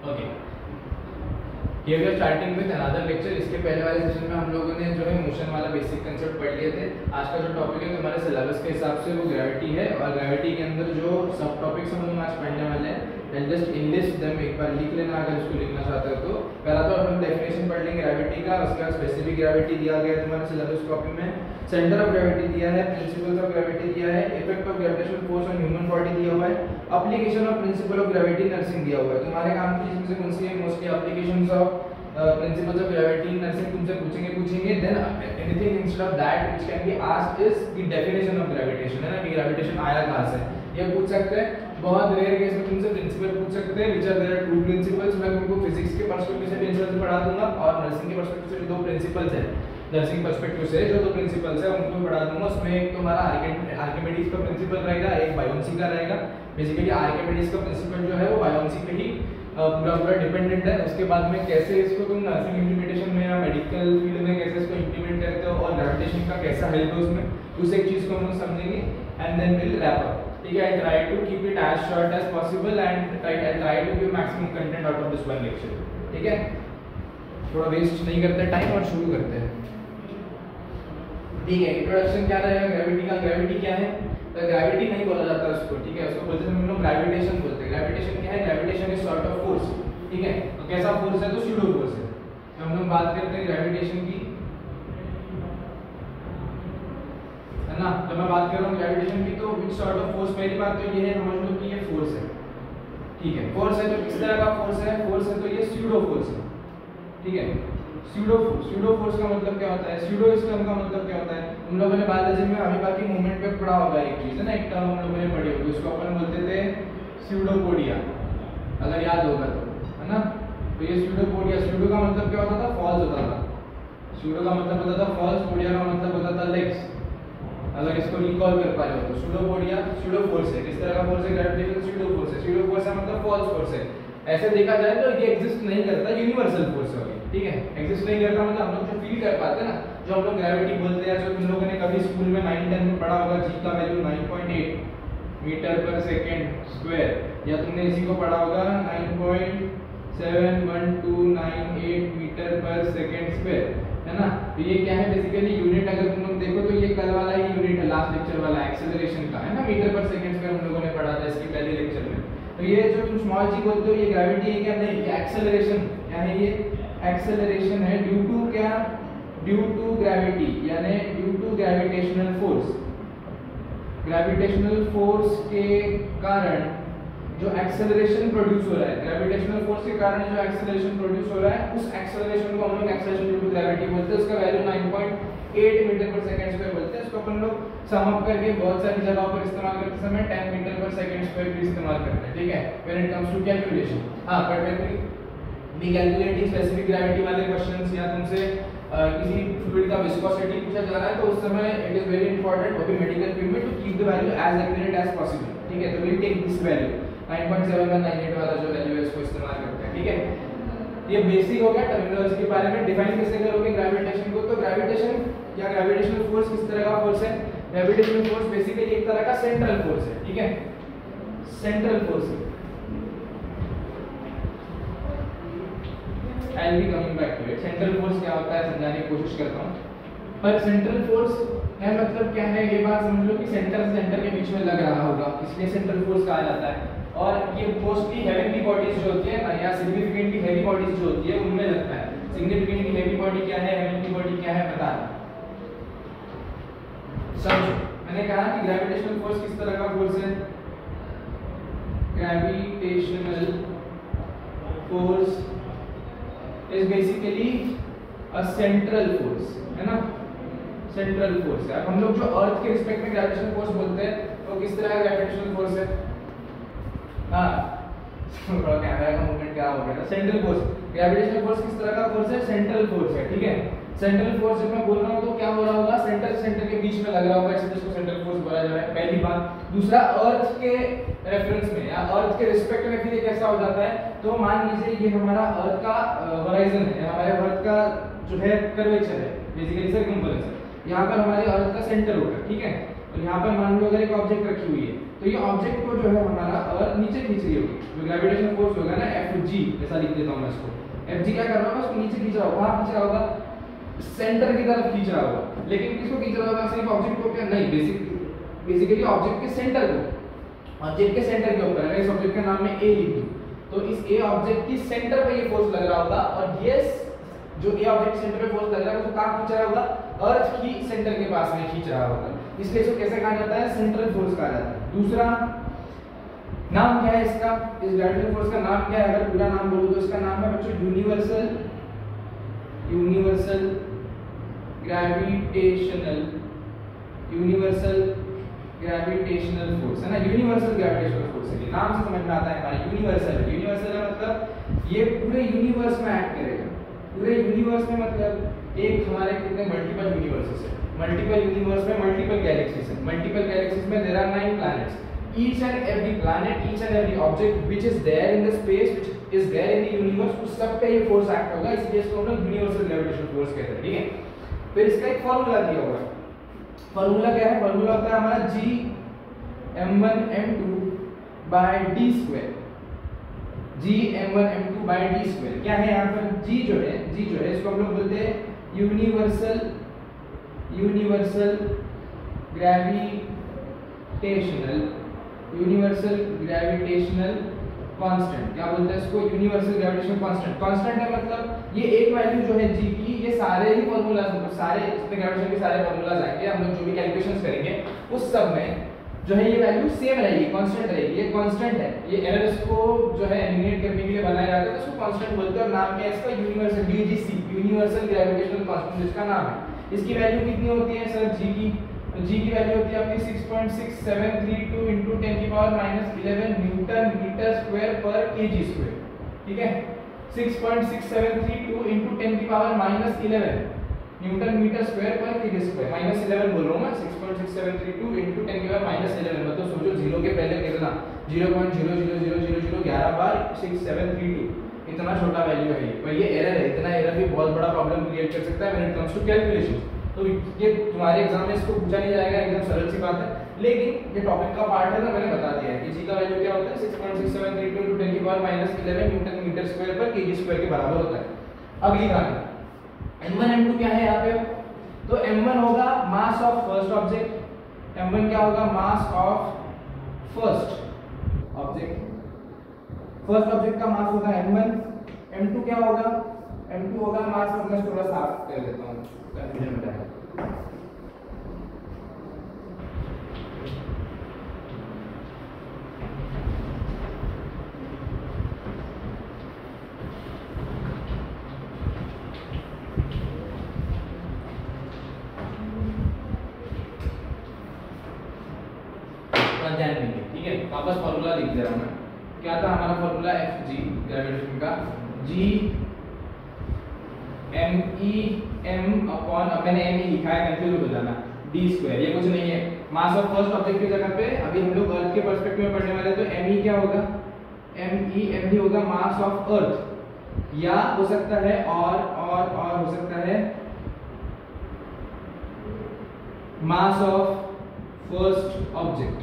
Okay, here we are starting with another lecture. इसके पहले वाले सेशन में हम लोगों ने जो है मोशन वाला बेसिक कंसेप्ट पढ़ लिए थे। आज का जो टॉपिक है तुम्हारे सिलेबस के हिसाब से वो ग्रेविटी है, और ग्रेविटी के अंदर जो सब टॉपिक्स हम लोग आज पढ़ने वाले हैं एंड जस्ट इंग्लिश देम एक बार लिख लेना अगर इसको लिखना चाहते हो तो। पहला तो अपन डेफिनेशन पढ़ लेंगे ग्रेविटी का, उसके बाद स्पेसिफिक ग्रेविटी दिया गया है तुम्हारे सिलेबस कॉपी में, सेंटर ऑफ ग्रेविटी दिया है, प्रिंसिपल्स ऑफ ग्रेविटी दिया है, effect of gravitational force on human body दिया हुआ है, application of principle of gravity nursing दिया हुआ है। तुम्हारे काम की चीजें कौन सी है? Mostly applications of principles of gravity nursing तुमसे पूछेंगे। Than anything instead of that which can be asked is the definition of gravitation, है ना, कि ग्रेविटेशन आया कहां से, ये पूछ सकते हैं। बहुत रेयर केस में तुमसे प्रिंसिपल पूछ सकते हैं, which are there two principles. मैं तुमको फिजिक्स के पर्सपेक्टिव से प्रिंसिपल पढ़ा दूंगा, और नर्सिंग के पर्सपेक्टिव से दो प्रिंसिपल्स हैं। नर्सिंग पर्सपेक्टिव से जो दो प्रिंसिपल्स है उनको पढ़ा दूंगा। उसमें एक तुम्हारा आर्किमिडीज का प्रिंसिपल रहेगा, एक बायोन्सी का रहेगा। बेसिकली आर्किमिडीज का प्रिंसिपल जो है वो बायोन्सी पे ही पूरा डिपेंडेंट है। उसके बाद में कैसे इसको तुम नर्सिंग इम्प्लीमेंटेशन में या मेडिकल फील्ड में कैसे इसको इम्प्लीमेंट करते हो और ग्रेविटेशन का कैसा हेल्प है उसमें, उस एक चीज को हम लोग समझेंगे and then will wrap up. ठीक है, I try to keep it as short as possible and I try to give maximum content out of this one lecture. ठीक है, थोड़ा वेस्ट नहीं करते टाइम और शुरू करते हैं। ठीक है, इंट्रोडक्शन क्या रहेगा ग्रेविटी का। ग्रेविटी क्या है? तो ग्रेविटी नहीं बोला जाता उसको, ठीक है, उसको बोलते हैं हम लोग ग्रेविटेशन बोलते हैं। ग्रेविटेशन क्या है? Gravitation is sort of force. ठीक है, तो कैसा फोर्स है? तो स्यूडो फोर्स है। तो हम लोग बात करते हैं ग्रेविटेशन की, है ना। जब मैं बात कर रहा हूँ ग्रेविटेशन की तो विच सॉर्ट ऑफ फोर्स, पहली बात तो ये है समझ लो कि ये फोर्स है। ठीक है, फोर्स है तो किस तरह का फोर्स है? फोर्स है तो ये स्यूडो फोर्स है। ठीक है, स्यूडो फोर्स का मतलब क्या होता है? स्यूडो इस टर्म का मतलब क्या होता है? हम लोगों ने बायोलॉजी में अभी बाकी मूवमेंट पे पढ़ा होगा एक चीज, है ना, एक टर्म हम लोगों ने पढ़ी होगी, उसको अपन बोलते थे स्यूडोपोडिया, अगर याद होगा तो, है ना। तो ये स्यूडोपोडिया, स्यूडो का मतलब क्या होता था? फॉल्स होता था। स्यूडो का मतलब होता था फॉल्स, पोडिया का मतलब होता था लेग्स। अगर इसको रिकॉल कर पाए हो तो स्यूडोपोडिया स्यूडो फोर्स है। किस तरह का फोर्स है? ग्रेविटेशन स्यूडो फोर्स है। स्यूडो फोर्स का मतलब फॉल्स फोर्स है। ऐसे देखा जाए तो ये एग्जिस्ट नहीं करता, यूनिवर्सल फोर्स है। ठीक है, एग्जिस्ट नहीं करता मतलब हम लोग जो फील कर पाते हैं ना, जो हम लोग ग्रेविटी बोलते हैं, जो तुम लोगों ने कभी स्कूल में 9-10 में पढ़ा होगा, जी का वैल्यू 9.8 मीटर पर सेकंड स्क्वायर, या तुमने इसी को पढ़ा होगा 9.71298 मीटर पर सेकंड स्क्वायर, है ना। तो ये क्या है? बेसिकली यूनिट अगर तुम लोग देखो तो ये कल वाला ही यूनिट है, लास्ट लेक्चर वाला एक्सेलरेशन का, है ना। मीटर पर सेकंड स्क्वायर हम लोगों ने पढ़ा था इसके पहले लेक्चर में। तो ये जो तुम स्मॉल जी बोलते हो ये ग्रेविटी है क्या? नहीं, ये एक्सेलरेशन, क्या है? ये एक्सेलरेशन है ड्यू टू क्या? ड्यू टू ग्रेविटी, यानी due to gravitational force. Gravitational force के कारण जो एक्सेलरेशन प्रोड्यूस हो रहा है, ग्रेविटेशनल फोर्स के कारण जो एक्सेलरेशन प्रोड्यूस हो रहा है, उस एक्सेलरेशन को हम लोग एक्सेलरेशन ड्यू टू ग्रेविटी बोलते हैं। उसका वैल्यू 9.8 मीटर पर सेकंड स्क्वायर बोलते हैं। इसको अपन लोग सम अप करके बहुत सारी जगहों पर इस्तेमाल करते समय 10 मीटर पर सेकंड स्क्वायर भी इस्तेमाल करते हैं। ठीक है, when it comes to calculation. हां, but when we calculating specific gravity वाले क्वेश्चंस या तुमसे किसी फ्लूइड का विस्कोसिटी पूछा जा रहा है तो उस समय इट इज वेरी इंपॉर्टेंट, वो भी मेडिकल फील्ड में, to keep the value as accurate as possible. ठीक है, तो वी टेक दिस वैल्यू 9.7198 वाला जो वैल्यू है इसको इस्तेमाल करते हैं। ठीक है, ये बेसिक हो गया टर्मिनोलॉजी के बारे में। डिफाइन कैसे करोगे ग्रेविटेशन को? तो ग्रेविटेशन या ग्रेविटेशनल फोर्स किस तरह का फोर्स है? ग्रेविटेशनल फोर्स बेसिकली एक तरह का सेंट्रल फोर्स है। ठीक है, सेंट्रल फोर्स है। I will be coming back to it. Central force क्या होता है समझाने की कोशिश करता हूं। पर सेंट्रल फोर्स है मतलब क्या है, ये बात समझ लो कि सेंटर से सेंटर के बीच में लग रहा होगा, इसलिए सेंट्रल फोर्स कहा जाता है। और ये मोस्टली हेवीली बॉडीज जो होती है ना, या सिग्निफिकेंटली हेवी बॉडीज जो होती है उनमें लगता है। सिग्निफिकेंटली हेवी बॉडी क्या है, हेवीली बॉडी क्या है, बता समझो। मैंने कहा कि ग्रेविटेशनल फोर्स किस तरह का फोर्स है? Gravitational force is basically a central force, है ना, सेंट्रल फोर्स है। अब हम लोग जो अर्थ के रिस्पेक्ट में ग्रेविटेशनल फोर्स बोलते हैं तो किस तरह का ग्रेविटेशनल फोर्स है? हाँ, थोड़ा कैमरा का मूवमेंट क्या हो गया। सेंट्रल फोर्स, ग्रेविटेशनल फोर्स किस तरह का फोर्स है? सेंट्रल फोर्स है। ठीक है, सेंट्रल फोर्स जब मैं बोल रहा हूँ तो क्या हो रहा होगा? सेंटर से सेंटर के बीच में लग रहा होगा, इसलिए इसको सेंट्रल फोर्स बोला जा रहा है, पहली बात। दूसरा, अर्थ के रेफरेंस में या अर्थ के रिस्पेक्ट में फिर कैसा हो जाता है? तो मान लीजिए ये हमारा अर्थ का होराइजन है, हमारे अर्थ का जो है कर्वेचर है, बेसिकली सर्कमफरेंस। यहाँ पर हमारे अर्थ का सेंटर होगा। ठीक है, तो यहाँ पर मान लो अगर एक ऑब्जेक्ट रखी हुई है तो ये ऑब्जेक्ट को जो है हमारा अर्थ नीचे खींच रही होगी, जो ग्रेविटेशनल फोर्स होगा ना F FG ऐसा लिख देता हूं मैं इसको। FG क्या कर रहा होगा, उसको नीचे खींच रहा होगा, कहां खींच रहा होगा, सेंटर की तरफ खींच रहा होगा। लेकिन किसको खींच रहा होगा, सिर्फ ऑब्जेक्ट को क्या, नहीं, बेसिकली ऑब्जेक्ट के सेंटर को, ऑब्जेक्ट के सेंटर के ऊपर। अगर इस ऑब्जेक्ट का नाम मैं A लिख दूं तो इस A ऑब्जेक्ट की सेंटर पे ये फोर्स लग रहा होगा, और ये जो A ऑब्जेक्ट सेंटर पे फोर्स लग रहा है वो कहां खींच रहा होगा, अर्थ की सेंटर के पास में खींच रहा होगा। इसलिए इसको कैसे कहा जाता है, सेंट्रल फोर्स कहा जाता है। दूसरा नाम क्या है इसका, इस ग्रेविटेशनल फोर्स का नाम क्या है, अगर पूरा नाम बोलूं तो इसका नाम है बच्चों यूनिवर्सल ग्रेविटेशनल फोर्स है ना, यूनिवर्सल ग्रेविटेशनल फोर्स है, नाम से समझ में आता है हमारा यूनिवर्सल है मतलब ये पूरे यूनिवर्स में एक्ट करेगा। पूरे यूनिवर्स में मतलब एक हमारे कितने मल्टीपल यूनिवर्सेस है, मल्टीपल यूनिवर्स में मल्टीपल गैलेक्सीज है, मल्टीपल गैलेक्सीज में there are 9 planets. each and every planet, each and every object which is there in the space, which is there in the universe, उस सब पे ये force act होगा, इसलिए इसको हम लोग यूनिवर्सल ग्रेविटेशनल फोर्स कहते हैं। ठीक है, फिर इसका एक फार्मूला दिया हुआ है। फार्मूला क्या है, फार्मूला होता है हमारा G m1m2 by d square। G m1m2 by d square क्या है, यहाँ पर G जो है इसको हम लोग बोलते हैं यूनिवर्सल ग्रेविटेशनल कांस्टेंट। क्या बोलते हैं इसको, यूनिवर्सल ग्रेविटेशनल कांस्टेंट। कांस्टेंट है मतलब ये एक वैल्यू जो है G की, ये सारे ही फार्मूलाज, मतलब सारे इसमें ग्रेविटेशन के सारे फार्मूलाज आएंगे, हम लोग जो भी कैलकुलेशंस करेंगे उस सब में जो है ये वैल्यू सेम रहेगी, कांस्टेंट रहेगी। ये कांस्टेंट है, ये एरर्स को जो है एलिमिनेट करने के लिए बनाया जाता है, तो इसको कांस्टेंट बोलते हैं। और नाम क्या है इसका, universal UGC, universal gravitational constant इसका नाम है। इसकी वैल्यू कितनी होती है सर, G की वैल्यू होती है अपनी 6.6732 × 10⁻⁻11 न्यूटन मीटर स्क्वायर पर kg स्क्वायर। ठीक है, 6.6732 × 10⁻⁻11 न्यूटन मीटर स्क्वायर पर kg स्क्वायर, -11 बोल रहा हूं मैं, 6.6732 × 10⁻⁻11 मतलब सोचो 0 के पहले कितना, 0.0000011 बार 6732, इतना छोटा वैल्यू है ये। पर ये एरर है, इतना एरर भी बहुत बड़ा प्रॉब्लम क्रिएट कर सकता है when it comes to calculation. तो ये तुम्हारे एग्जाम में इसको पूछा नहीं जाएगा, एकदम सरल सी बात है, लेकिन ये टॉपिक का पार्ट है ना, मैंने बता दिया है कि G का वैल्यू क्या होता है, 6.6732 × 10⁻⁻11 न्यूटन मीटर स्क्वायर पर kg स्क्वायर के बराबर होता है। अगली बात m1 m2 क्या है यहाँ पे, तो m1 होगा mass of first object, m1 क्या होगा, मास ऑफ फर्स्ट ऑब्जेक्ट का मास होगा m1। m2 क्या होगा, m2 होगा मास, मैं थोड़ा साफ कर देता हूँ, कंफ्यूजन हो जाएगा। ध्यान देंगे, ठीक है, वापस फॉर्मूला लिख दे रहा हूं मैं। क्या था हमारा फॉर्मूला, FG ग्रेविटेशन का, G m अपॉन, अब मैंने m लिखा है, कंफ्यूज हो जाना, d स्क्वायर, ये कुछ नहीं है, मास ऑफ फर्स्ट ऑब्जेक्ट की जगह पे अभी हम लोग अर्थ के पर्सपेक्टिव में पढ़ने वाले हैं, तो me क्या होगा, me होगा मास ऑफ अर्थ, या हो सकता है और हो सकता है मास ऑफ फर्स्ट ऑब्जेक्ट,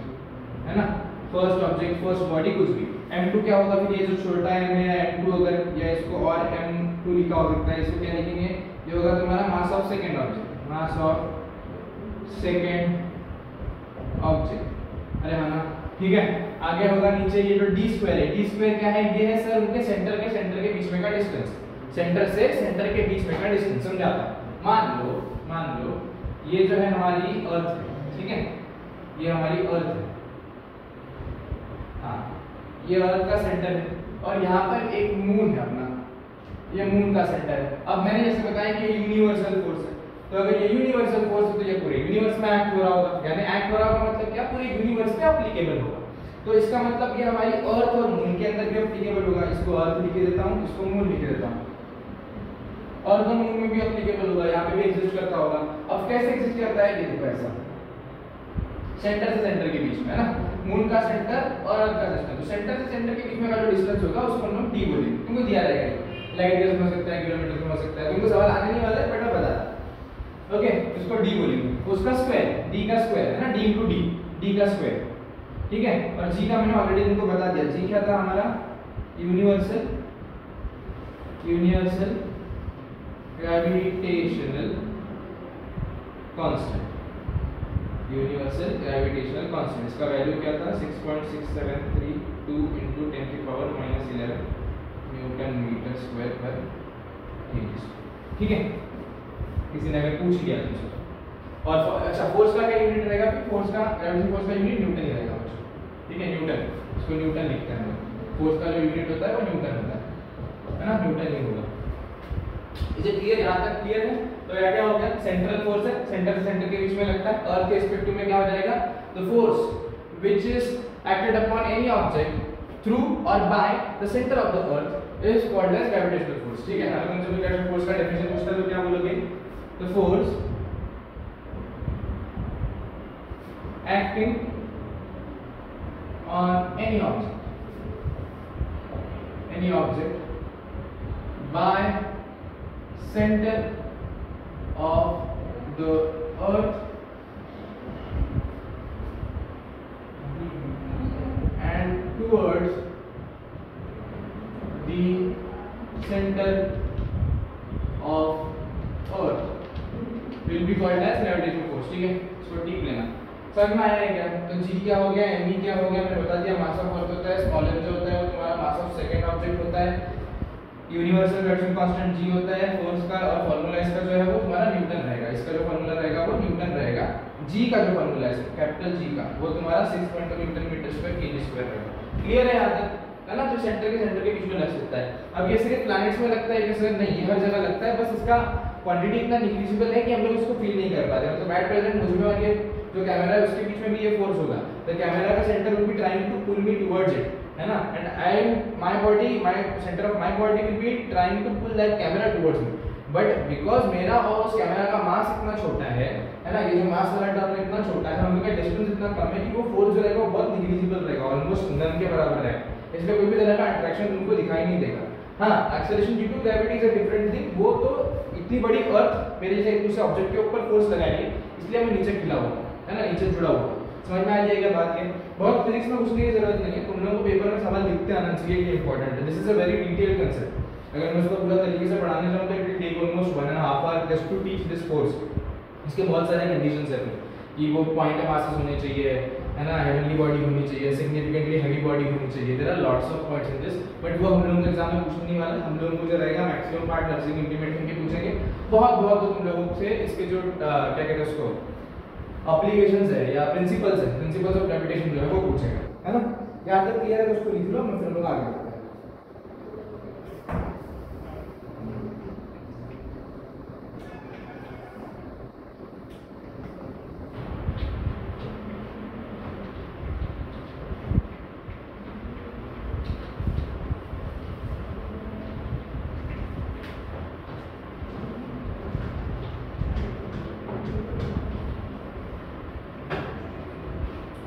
है ना, फर्स्ट ऑब्जेक्ट, फर्स्ट बॉडी, कुछ भी। m2 क्या होगा, फिर ये जो छोटा m है m2, अगर या इसको और m2 लिखा हो सकता है, इसको क्या लिखेंगे, ये होगा तुम्हारा mass of second object, mass of second object. अरे हाँ ना, ठीक है। आगे होगा नीचे ये जो d स्क्वायर है, d स्क्वायर क्या है, ये है सर उनके सेंटर के बीच में का डिस्टेंस, सेंटर से सेंटर के बीच में का डिस्टेंस, समझाता। मान लो ये जो है हमारी अर्थ है, ठीक है, ये हमारी अर्थ है, हाँ, ये अर्थ का सेंटर है, और यहाँ पर एक मून है अपना, ये मून का सेंटर है। अब मैंने जैसे बताया कि ये यूनिवर्सल फोर्स है, तो अगर ये यूनिवर्सल फोर्स है तो ये पूरे यूनिवर्स में एक्ट हो रहा होगा, यानी एक्ट हो रहा होगा मतलब क्या, पूरे यूनिवर्स में एप्लीकेबल होगा। तो इसका मतलब ये हमारी अर्थ और मून के अंदर भी एप्लीकेबल होगा। इसको अर्थ लिख देता हूँ, इसको मून लिख देता हूँ, अर्थ और मून में भी एप्लीकेबल होगा, यहाँ पे भी एग्जिस्ट करता होगा। अब कैसे एग्जिस्ट करता है, ये देखो ऐसा, सेंटर से सेंटर के बीच में, है ना, मून का सेंटर और अर्थ का सेंटर, तो सेंटर से सेंटर के बीच में का जो डिस्टेंस होगा उसको हम d बोलेंगे, तुमको दिया रहेगा, लाइट ईयर्स में हो सकता है, किलोमीटर में हो सकता है, तुमको सवाल आने नहीं वाला है, बट मैं बता, ओके, इसको d बोलेंगे, उसका स्क्वायर, d का स्क्वायर, है ना, d × d, d का स्क्वायर, ठीक है। और g का मैंने ऑलरेडी तुमको बता दिया, g क्या था हमारा, universal gravitational constant, universal gravitational constant, इसका वैल्यू क्या था 6.6732 × 10⁻⁻11 न्यूटन मीटर स्क्वायर पर केजी। ठीक है, किसी ने अगर पूछ लिया तुमसे। और अच्छा फोर्स का क्या यूनिट रहेगा? फोर्स का ग्रेविटेशनल फोर्स का यूनिट न्यूटन ही रहेगा बच्चों। ठीक है, न्यूटन, इसको न्यूटन लिखते हैं हम। फोर्स का जो यूनिट होता है वो न्यूटन होता है ना, न्यूटन ही होगा। इसे क्लियर, यहाँ तक क्लियर है? तो यह क्या हो गया? सेंट्रल फोर्स है, सेंटर से सेंटर के बीच में लगता है। अर्थ के रिस्पेक्टिव में क्या हो जाएगा? The force which is acted upon any object through और by the centre of the earth is called as gravitational force. ठीक है, अगर तुमसे ग्रेविटेशनल फोर्स का डेफिनेशन पूछता है तो क्या बोलोगे? The force acting on any object by center of the earth and towards the center of earth will be called as gravitational force। ठीक है, इसको टिक लेना। समझ में आया है क्या? तो g क्या हो गया, m क्या हो गया, मैंने बता दिया। मास ऑफ अर्थ होता है, स्मॉल m जो होता है वो तुम्हारा मास ऑफ सेकंड ऑब्जेक्ट होता है। यूनिवर्सल ग्रेविटेशनल कांस्टेंट g होता है फोर्स का, और फार्मूला इसका जो है वो तुम्हारा न्यूटन रहेगा। इसका जो फार्मूला रहेगा वो न्यूटन रहेगा। g का जो फार्मूला है कैपिटल G का वो तुम्हारा 6.2 newton metre square KG square रहेगा। क्लियर है यहाँ तक? है ना? तो सेंटर के बीच में लग सकता है। अब ये सिर्फ प्लैनेट्स में लगता है कि सर नहीं, ये हर जगह लगता है, बस इसका क्वांटिटी इतना निग्लिजिबल है कि हम लोग इसको फील नहीं कर पाते। मतलब एट प्रेजेंट मुझ में और ये जो कैमरा है उसके बीच में भी ये फोर्स होगा। द कैमरा का centre will be trying to pull me towards it, है ना, and my centre of my body will be trying to pull that camera towards me. But because मेरा और उस कैमरा का मास इतना छोटा है ना, ये जो मास वाला टर्म इतना छोटा है, हम लोग का डिस्टेंस इतना कम है कि वो फोर्स जो रहेगा वो बहुत निग्लिजिबल रहेगा, ऑलमोस्ट नन के बराबर रहेगा। इसलिए कोई भी तरह का अट्रैक्शन तुमको दिखाई नहीं देगा। हाँ, acceleration due to gravity is a different thing. वो तो इतनी बड़ी अर्थ मेरे जैसे एक दूसरे ऑब्जेक्ट के ऊपर फोर्स लगाएगी, इसलिए मैं नीचे खिला हुआ है ना, नीचे जुड़ा हुआ। समझ में आ जाएगा बात? के बहुत फिजिक्स में घुसने की जरूरत नहीं है, तुम लोगों को पेपर में सवाल लिखते आना चाहिए, ये इंपॉर्टेंट है। This is a very detailed concept. अगर मैं उसको पूरा तरीके से पढ़ाने जाऊं तो it will take almost 1.5 hour just to teach this course. इसके बहुत सारे कंडीशंस हैं कि वो पॉइंट ऑफ मासेस होने चाहिए, है ना, हेवनली बॉडी होनी चाहिए, सिग्निफिकेंटली हेवी बॉडी होनी चाहिए। There are lots of points in this, but वो हम लोगों के एग्जाम में पूछने नहीं वाले। हम लोगों को जो रहेगा मैक्सिमम पार्ट नर्सिंग इंप्लीमेंटेशन के पूछेंगे। बहुत तो तुम लोगों से इसके जो क्या कहते हैं उसको एप्लीकेशंस है या प्रिंसिपल्स है, प्रिंसिपल्स ऑफ ग्रेविटेशन जो है वो पूछेगा, है ना। यहाँ तक क्लियर है तो उसको लिख लो, मैं फिर लोग आगे बढ़ते हैं।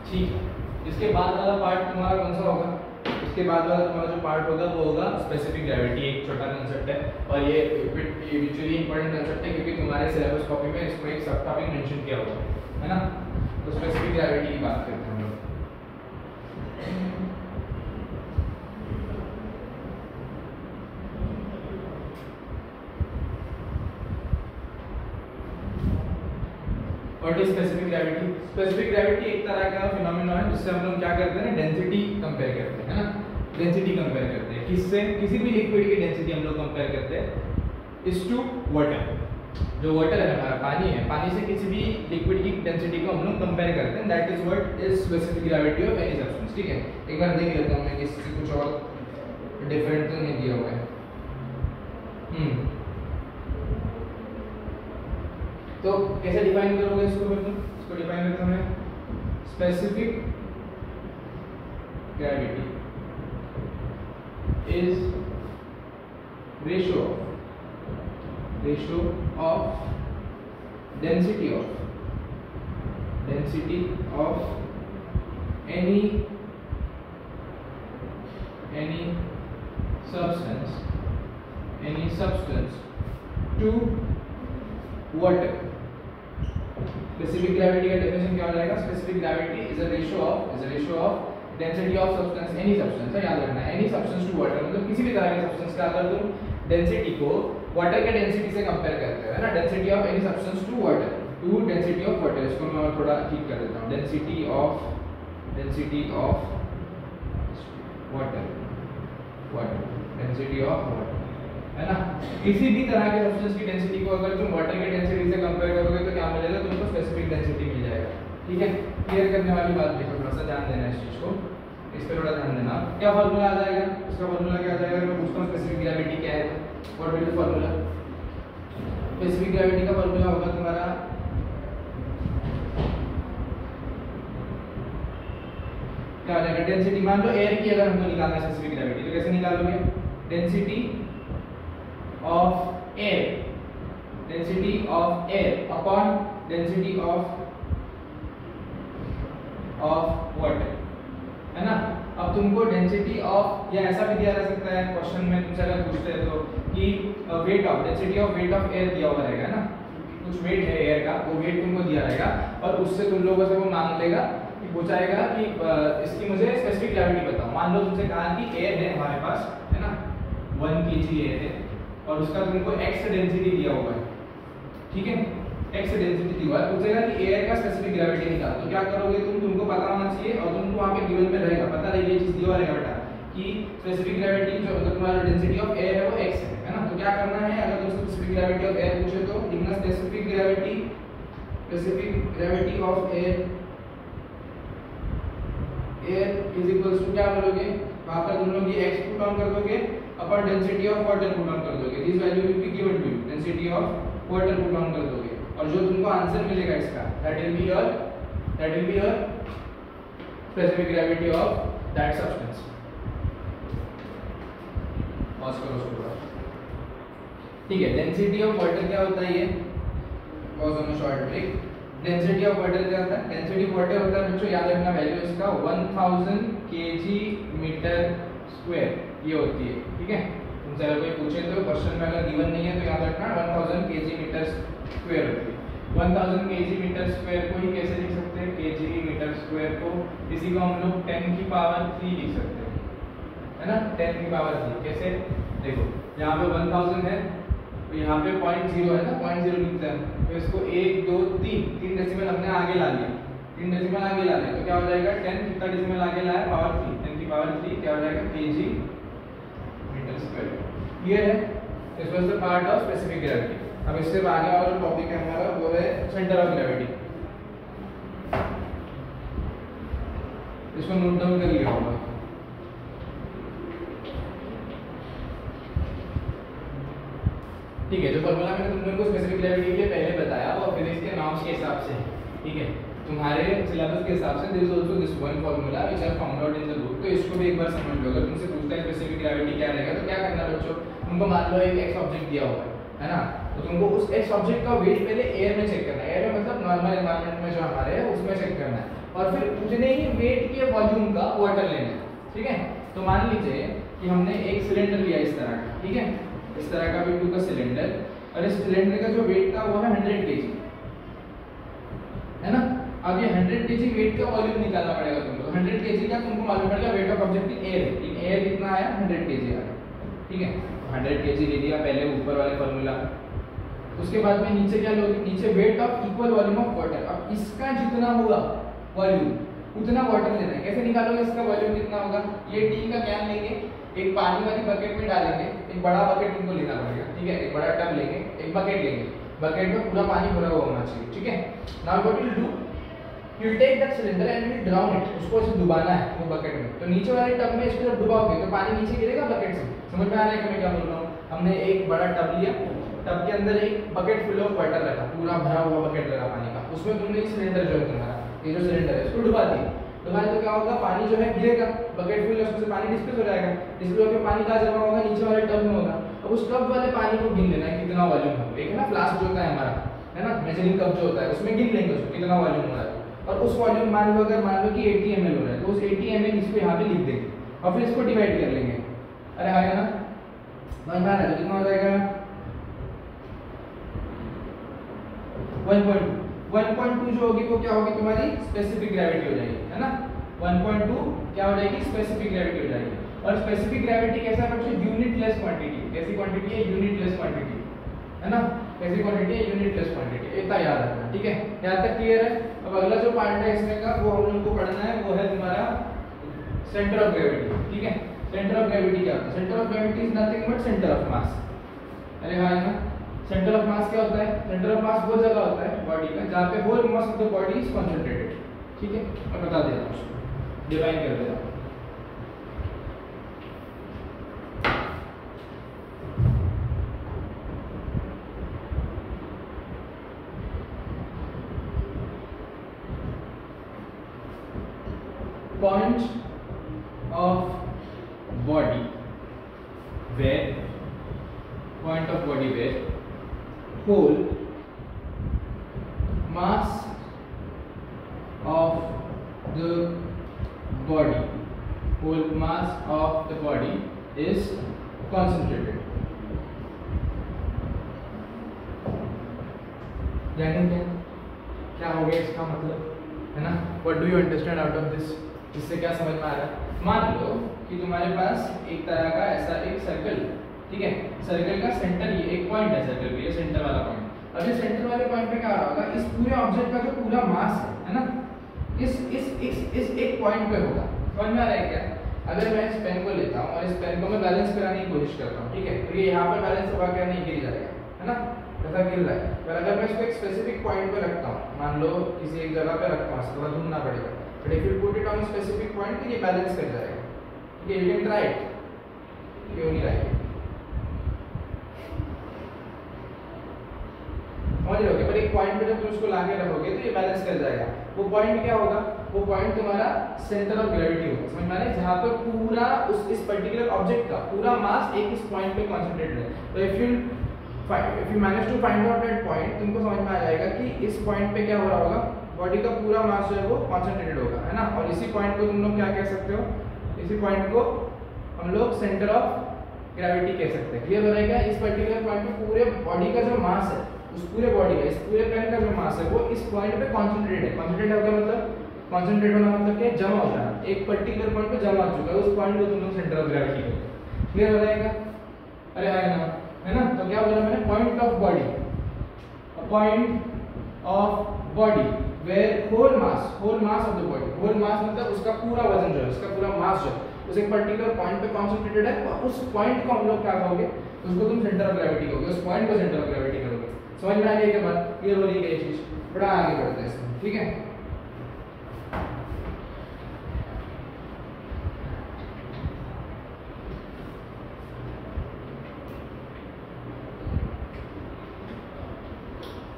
ठीक है, इसके बाद वाला पार्ट तुम्हारा कौन सा होगा? इसके बाद वाला तुम्हारा जो पार्ट होगा वो होगा स्पेसिफिक ग्रेविटी। एक छोटा कंसेप्ट है और ये एक्चुअली इंपॉर्टेंट कंसेप्ट है क्योंकि तुम्हारे सिलेबस कॉपी में इसको एक सब टॉपिक मेंशन किया हुआ है ना। तो स्पेसिफिक ग्रेविटी की बात करते हैं हम लोग। What is specific gravity? Specific gravity एक तरह का फिनोमेना है जिससे हम लोग क्या करते हैं, डेंसिटी कंपेयर करते हैं, है ना। डेंसिटी कंपेयर करते हैं किससे? किसी भी लिक्विड की डेंसिटी हम लोग कंपेयर करते हैं इस टू वाटर। जो वाटर है हमारा पानी है, पानी से किसी भी लिक्विड की डेंसिटी को हम लोग कंपेयर करते हैं। That is what is specific gravity of any substance. ठीक है, एक बार देख लेता हूं मैं किसी कुछ और डिफरेंट तो नहीं दिया हुआ है। तो कैसे डिफाइन करोगे इसको? फिर तुम इसको डिफाइन करते हैं specific gravity is ratio of density of any substance to water। Specific gravity का डेफिनेशन क्या हो जाएगा? Specific gravity is a ratio of density of substance, any substance है, याद रखना है, एनी सब्सटेंस टू वाटर, मतलब किसी भी तरह के सब्सटेंस का अगर तुम डेंसिटी को वाटर के डेंसिटी से कंपेयर करते हो, है ना, density of any substance to water to density of water, इसको मैं थोड़ा ठीक कर देता हूँ, density of water, density of water, है ना, किसी भी तरह के सब्सटेंस की डेंसिटी को अगर तुम वाटर की डेंसिटी से कंपेयर करोगे तो क्या मिलेगा, तुमको स्पेसिफिक डेंसिटी मिल जाएगा। ठीक है, क्लियर करने वाली बात देखो, थोड़ा सा ध्यान देना इस चीज को, इस पे थोड़ा ध्यान देना। क्या फार्मूला आ जाएगा, इसका फार्मूला क्या आ जाएगा, मैं पूछता हूँ स्पेसिफिक ग्रेविटी क्या है, what will be formula, specific gravity का फार्मूला होगा तुम्हारा क्या हो जाएगा, डेंसिटी, मान लो एयर की अगर हमको निकालना है स्पेसिफिक ग्रेविटी तो कैसे निकालोगे, density of air upon density of water, है ना। अब तुमको डेंसिटी ऑफ, या ऐसा भी दिया जा सकता है क्वेश्चन में तुमसे अगर पूछते हैं तो कि weight of, density of weight of air दिया हुआ रहेगा ना, कुछ वेट है एयर का, वो वेट तुमको दिया रहेगा और उससे तुम लोगों से वो मांग लेगा कि पूछाएगा कि इसकी मुझे स्पेसिफिक ग्रेविटी बताओ। मान लो तुमसे कहा कि एयर है हमारे पास, है ना, 1 kg एयर है और उसका तुमको x डेंसिटी दिया हुआ है, ठीक है, x डेंसिटी दी हुआ है, पूछेगा कि एयर का स्पेसिफिक ग्रेविटी निकाल, तो क्या करोगे तुमको पता होना चाहिए और तुमको वहां पे गिवन में रहेगा, पता रहेगी ये चीज दिया हुआ रहेगा बेटा कि स्पेसिफिक ग्रेविटी जो मतलब तुम्हारा डेंसिटी ऑफ एयर है वो x है ना। तो क्या करना है, अगर तुम स्पेसिफिक ग्रेविटी ऑफ एयर पूछे तो लिखना specific gravity of air is equals to, क्या बोलोगे वहां पर तुम लोग ये x पुट ऑन कर दोगे upon density of water put on कर दोगे, this value will be given to you, density of water put on कर दोगे और जो तुमको आंसर मिलेगा इसका that will be your specific gravity of that substance. Pause करो उसको, ठीक है। डेंसिटी ऑफ वाटर क्या होता है, ये pause on a short break. Density of water क्या होता है, डेंसिटी ऑफ वाटर होता है बच्चों, याद रखना वैल्यू इसका 1000 kg मीटर स्क्वायर ये होती है, ठीक है। तुमसे अगर कोई पूछे तो क्वेश्चन में अगर गिवन नहीं है तो याद रखना 1000 kg मीटर स्क्वायर होती है। 1000 kg मीटर स्क्वायर को ही कैसे लिख सकते हैं, kg मीटर स्क्वायर को, इसी को हम लोग 10 की पावर 3 लिख सकते हैं, है ना, 10 की पावर 3। कैसे, देखो यहाँ पे 1000 है तो यहाँ पे 0.0 है ना, 0.0 लिखते हैं तो इसको 1 2 3 डेसिमल हमने आगे ला लिया, 3 डेसिमल आगे ला लिया तो क्या हो जाएगा 10 कितना डेसिमल आगे लाया, पावर 3, 10 की पावर 3 क्या हो जाएगा kg मीटर स्क्वायर। क्लियर है, this was the part of specific gravity. अब इससे आगे वाला जो टॉपिक है हमारा वो है सेंटर ऑफ ग्रेविटी, इसको नोट डाउन कर लिया होगा। ठीक है, जो फॉर्मूला मैंने तुम लोगों को स्पेसिफिक ग्रेविटी के लिए पहले बताया वो फिजिक्स के नॉर्म्स के हिसाब से, ठीक है, तुम्हारे सिलेबस के हिसाब से। There is also this one formula which I found out in the book, तो इसको भी एक बार समझ लो। अगर तुमसे पूछता है स्पेसिफिक ग्रेविटी क्या रहेगा तो क्या करना बच्चों, तुमको मान लो एक x ऑब्जेक्ट दिया हुआ है ना, तो तुमको उस x ऑब्जेक्ट का वेट पहले एयर में चेक करना है, एयर में मतलब नॉर्मल एनवायरनमेंट में जो हमारे है उसमें चेक करना है और फिर उतने ही वेट के वॉल्यूम का वाटर लेना है, ठीक है। तो मान लीजिए कि हमने एक सिलेंडर लिया इस तरह का, ठीक है, इस तरह का बिल्कुल का सिलेंडर और इस सिलेंडर का जो वेट था वो है 100 kg, है ना। अब ये 100 kg वेट का वॉल्यूम निकालना पड़ेगा तुमको, 100 kg का तुमको मालूम पड़ेगा weight of object in air है, इन एयर कितना आया 100 kg आया, ठीक है। 100 kg ले लिया पहले ऊपर वाले फॉर्मूला, उसके बाद में नीचे क्या लोगे, नीचे weight of equal volume of water. अब इसका जितना होगा वॉल्यूम उतना वाटर लेना है। कैसे निकालोगे इसका वॉल्यूम कितना होगा, ये टी का कैन लेंगे, एक पानी वाली बकेट में डालेंगे, एक बड़ा बकेट इनको लेना पड़ेगा, ठीक है, एक बड़ा टब लेंगे, एक बकेट लेंगे, बकेट में पूरा पानी भरा हुआ होना चाहिए, ठीक है। Now what will do, you will take that cylinder and will drown it, उसको ऐसे डुबाना है वो बकेट में, तो नीचे वाले टब में इसको जब डुबाओगे तो पानी नीचे गिरेगा बकेट से। समझ में आ रहा है कि मैं क्या बोल रहा हूँ, हमने एक बड़ा टब लिया, टब के अंदर एक बकेट फुल ऑफ वाटर रखा, पूरा भरा हुआ बकेट लगा पानी का, उसमें तुमने ये सिलेंडर जो है तुम्हारा, ये जो सिलेंडर है इसको डुबा दिया, डुबाए तो क्या होगा, पानी जो है गिरेगा, बकेट फुल है उसमें से पानी डिस्पेस हो जाएगा, डिस्पेस होकर पानी कहाँ जमा होगा, नीचे वाले टब में होगा। अब उस टब वाले पानी को गिन लेना है कितना वॉल्यूम है, एक है ना फ्लास्क जो होता है हमारा, है ना, मेजरिंग कप जो होता है उसमें गिन लेंगे उसको कितना वॉल्यूम हो रहा है, और उस वॉल्यूम मान लो अगर मान लो कि 80 ml हो रहा है तो उस 80 ml इसको यहाँ पे लिख देंगे और फिर इसको डिवाइड कर लेंगे। अरे हाँ ना, समझ में आ रहा है, तो कितना हो जाएगा 1.2 जो होगी वो क्या होगी तुम्हारी स्पेसिफिक ग्रेविटी हो जाएगी, है ना। 1.2 क्या हो जाएगी, स्पेसिफिक ग्रेविटी हो जाएगी। और स्पेसिफिक ग्रेविटी कैसा है बच्चों, यूनिटलेस क्वांटिटी। कैसी क्वांटिटी है, यूनिटलेस क्वांटिटी, है ना। कैसी क्वांटिटी है, यूनिटलेस क्वांटिटी। इतना याद रखना, ठीक है। यहाँ तक क्लियर है। अब अगला जो पार्ट है इसमें का वो हम लोग को पढ़ना है, वो है तुम्हारा सेंटर ऑफ ग्रेविटी, ठीक है। सेंटर ऑफ ग्रेविटी क्या होता है, centre of gravity is nothing but centre of mass. अरे हाँ है ना, सेंटर ऑफ मास क्या होता है, सेंटर ऑफ मास वो जगह होता है बॉडी का जहाँ पे whole mass of the body is concentrated, ठीक है। मैं बता दे रहा हूँ, डिफाइन कर दे रहा हूँ। Point of body where whole mass of the body is concentrated। जानेंगे क्या हो गया इसका मतलब, है ना। What do you understand out of this? इससे क्या समझ में आ रहा है। मान लो कि तुम्हारे पास एक तरह का ऐसा एक सर्कल, ठीक है। सर्कल का सेंटर ये एक पॉइंट है, सर्कल का ये सेंटर वाला पॉइंट। अब ये सेंटर वाले पॉइंट पे क्या होगा, इस पूरे ऑब्जेक्ट का जो पूरा मास है ना, इस एक पॉइंट पे होगा। समझ में आ रहा है क्या। अगर मैं इस पेन को लेता हूँ और इस पेन को मैं बैलेंस कराने की कोशिश करता हूँ, ठीक है, तो ये यहाँ पर बैलेंस होगा क्या, नहीं गिर जाएगा, है ना, ऐसा गिर रहा है। पर अगर मैं इसको एक स्पेसिफिक पॉइंट पे रखता हूँ, मान लो किसी एक जगह पे रखता हूँ, इसके बाद ढूंढना पड़ेगा, but if you put it on specific point तो ये बैलेंस कर जाएगा, ठीक है। यू कैन ट्राई इट, क्यों नहीं राइट, समझ रहे हो। पर एक पॉइंट पे जब तुम उसको लाके रखोगे तो ये बैलेंस कर जाएगा। वो पॉइंट क्या होगा, वो पॉइंट तुम्हारा सेंटर ऑफ ग्रेविटी होगा। समझ में आ रहा है, जहाँ पे पूरा इस पर्टिकुलर ऑब्जेक्ट का पूरा मास एक इस पॉइंट पे कंसंट्रेटेड है। तो if you manage to find out that point, तुमको समझ में आ जाएगा कि इस पॉइंट पे क्या हो रहा होगा, बॉडी का पूरा मास जो है वो कंसंट्रेटेड होगा, है ना। और इसी पॉइंट को तुम लोग क्या कह सकते हो, इसी पॉइंट को हम लोग सेंटर ऑफ ग्रेविटी कह सकते हैं। क्लियर हो रहा है क्या। इस पर्टिकुलर पॉइंट पे पूरे बॉडी का जो मास है, उस पूरे बॉडी का, इस पूरे पेन का जो मास है वो इस पॉइंट पे कंसंट्रेटेड है। कंसंट्रेट होगा मतलब, कंसंट्रेट होना मतलब क्या, जमा हो जाना, एक पर्टिकुलर पॉइंट पे जमा हो चुका है, उस पॉइंट को तुम लोग सेंटर ऑफ ग्रेविटी कहते हैं। क्लियर हो जाएगा। अरे है ना, है ना। तो क्या बोला मैंने, point of body, point of body where whole mass of the body, whole mass मतलब उसका पूरा वजन जो है, उसका पूरा मास जो है उस एक पर्टिकुलर पॉइंट पे कंसंट्रेटेड है, और उस पॉइंट को हम लोग क्या कहोगे, उसको तुम सेंटर ऑफ ग्रेविटी कहोगे, उस पॉइंट को सेंटर ऑफ ग्रेविटी करोगे। समझ में आ गई के बाद, क्लियर हो रही है ये चीज। बड़ा आगे बढ़ते हैं इसमें, ठीक है।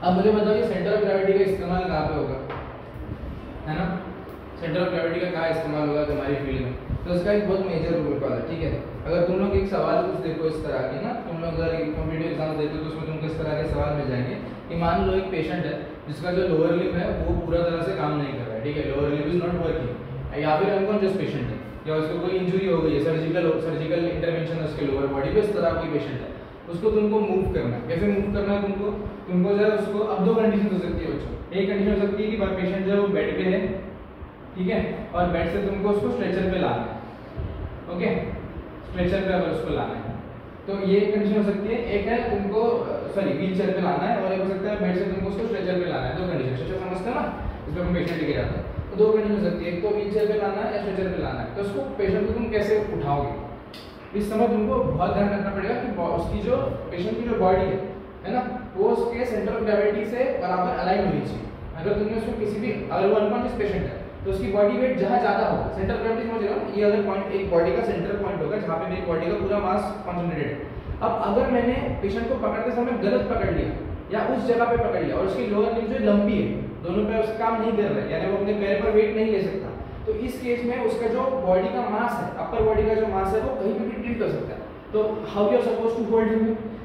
अब मुझे बताओ ये सेंटर ऑफ ग्रेविटी का इस्तेमाल कहाँ पे होगा, है ना। सेंटर ऑफ ग्रेविटी का कहाँ इस्तेमाल होगा तुम्हारी फील्ड में, तो इसका एक बहुत मेजर रोल होता है, ठीक है। अगर तुम लोग एक सवाल कुछ देखो इस तरह के ना, तुम लोग अगर कॉम्पिटिटिव एग्जाम देते हो तो उसमें तुमको इस तरह के सवाल मिल जाएंगे कि मान लो एक पेशेंट है जिसका जो लोअर लिम्ब है वो पूरा तरह से काम नहीं कर रहा है, ठीक है, lower limb is not working, या फिर अनकॉन्शियस पेशेंट है, या उसको कोई इंजरी हो गई है, सर्जिकल इंटरवेंशन है उसके लोअर बॉडी पे, इस तरह कोई पेशेंट है, उसको तुमको मूव करना है। कैसे मूव करना है तुमको जो है उसको, अब दो कंडीशन हो सकती है बच्चों। एक कंडीशन हो सकती है कि पेशेंट जो है वो बेड पे है, ठीक है, और बेड से तुमको उसको स्ट्रेचर पे लाना है, ओके, स्ट्रेचर पे अगर उसको लाना है तो ये कंडीशन हो सकती है। एक है तुमको व्हील चेयर पे लाना है, और एक हो सकता है बेड से तुमको उसको स्ट्रेचर पे लाना है। दो कंडीशन, स्ट्रेचर समझते हो ना, इसमें हम पेशेंट लेके जाते हैं, तो दो कंडीशन हो सकती है, एक तो व्हील चेयर पे लाना है या स्ट्रेचर पे लाना है। तो उसको पेशेंट को तुम कैसे उठाओगे, इस समय तुमको बहुत ध्यान रखना पड़ेगा कि उसकी जो पेशेंट की जो बॉडी है ना, वो उसके सेंटर ऑफ ग्रेविटी से बराबर अलाइन होनी चाहिए। अगर तुमने उसको किसी भी, अगर वो अनकॉन्शियस पेशेंट है तो उसकी बॉडी वेट जहाँ ज़्यादा होगा, सेंटर ऑफ ग्रेविटी समझ रहे हो, ये अगर पॉइंट एक बॉडी का सेंटर पॉइंट होगा जहाँ पे मेरी बॉडी का पूरा मास कॉन्सेंट्रेटेड है। अब अगर मैंने पेशेंट को पकड़ते समय गलत पकड़ लिया या उस जगह पे पकड़ लिया और उसकी लोअर लिम्ब जो लंबी है, दोनों पैर उसका काम नहीं कर रहा है, यानी वो अपने पैर पर वेट नहीं ले सकता, तो इस केस में उसका जो बॉडी का मास है, अपर बॉडी का जो मास है वो कहीं भी टिल्ट हो सकता है। तो how you are suppose to hold him.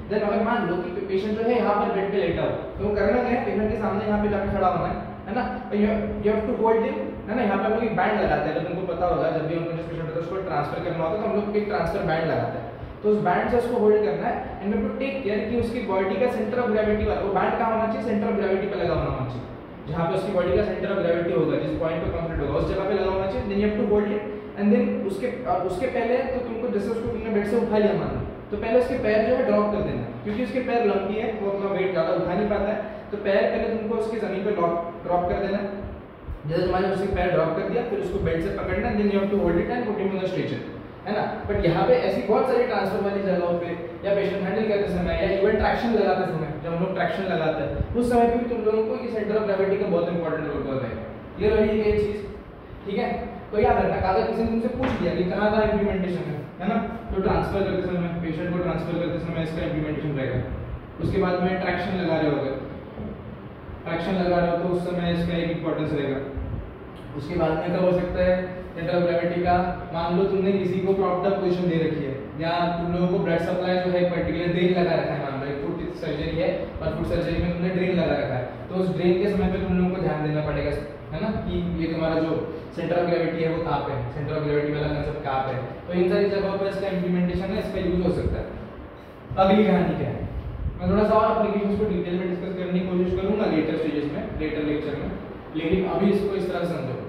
Then अगर मान लो कि पेशेंट जो है यहाँ पर बेड पे लेटा हो, तो करना क्या है, पेशेंट के सामने यहाँ पे जाकर खड़ा होना है ना, you have to hold him, है ना। यहाँ पे हम लोग एक बैंड लगाते हैं, अगर तुमको पता होगा जब भी अनकॉन्शियस पेशेंट होता है उसको ट्रांसफर करना होता है तो हम लोग एक ट्रांसफर बैंड लगाते हैं, तो उस बैंड से उसको होल्ड करना है and we to take care कि उसकी बॉडी का सेंटर ऑफ ग्रेविटी वाला वो बैंड कहाँ होना चाहिए, सेंटर ऑफ ग्रेविटी पे लगा होना चाहिए। जहाँ पे उसकी बॉडी का सेंटर ऑफ ग्रेविटी होगा, जिस पॉइंट पे कॉन्फ्लिक्ट होगा उस जगह पे लगा होना चाहिए। Then you have to hold it and then उसके पहले तो तुमको जैसे उसको तुमने बेड से उठा लिया मान लो, तो पहले उसके पैर जो है ड्रॉप कर देना, क्योंकि उसके पैर लंबी है, वो अपना वेट ज़्यादा उठा नहीं पाता है, तो पैर पहले तुमको उसकी ज़मीन पे ड्रॉप कर देना। जैसे तुम्हारे उसके पैर ड्रॉप कर दिया, फिर उसको बेड से पकड़ना, then you have to hold it and put him on the stretcher, है ना। बट यहाँ पे ऐसी बहुत सारी ट्रांसफर वाली जगहों पे या पेशेंट हैंडल करते समय या इवन ट्रैक्शन लगाते समय, जब हम लोग ट्रैक्शन लगाते हैं उस समय पे भी तुम लोगों को ये सेंटर ऑफ ग्रेविटी का बहुत इंपॉर्टेंट रोल कर रहेगा। ये रही एक चीज, ठीक है। तो याद रखना, अगर किसी ने तुमसे पूछ लिया कि कहाँ का इम्प्लीमेंटेशन है ना, तो ट्रांसफर करते समय, पेशेंट को ट्रांसफर करते समय इसका इम्प्लीमेंटेशन रहेगा। उसके बाद में ट्रैक्शन लगा रहे हो, ट्रैक्शन लगा रहे हो तो उस समय इसका एक इंपॉर्टेंस रहेगा। उसके बाद में क्या हो सकता है सेंटर ऑफ ग्रेविटी का, मान लो तुमने किसी को प्रॉप्ड अप पोजीशन दे रखी है, या तुम लोगों को ब्लड सप्लाई जो है पर्टिकुलर ड्रेन लगा रखा है, मान लो एक फुट सर्जरी है और फुट सर्जरी में तुमने ड्रेन लगा रखा है, तो उस ड्रेन के समय पे तुम लोगों को ध्यान देना पड़ेगा, है ना, कि ये तुम्हारा जो सेंटर ऑफ ग्रेविटी है वो कहाँ पे है, सेंटर ऑफ ग्रेविटी वाला कंसेप्ट कहाँ पे है। तो इन सारी जगहों पर इसका इम्प्लीमेंटेशन है, इसका यूज हो सकता है। अगली कहानी क्या है, मैं थोड़ा सा और एप्लीकेशंस को डिटेल में डिस्कस करने की कोशिश करूंगा लेटर स्टेजेस में, लेटर लेक्चर में, लेकिन अभी इसको इस तरह से समझो।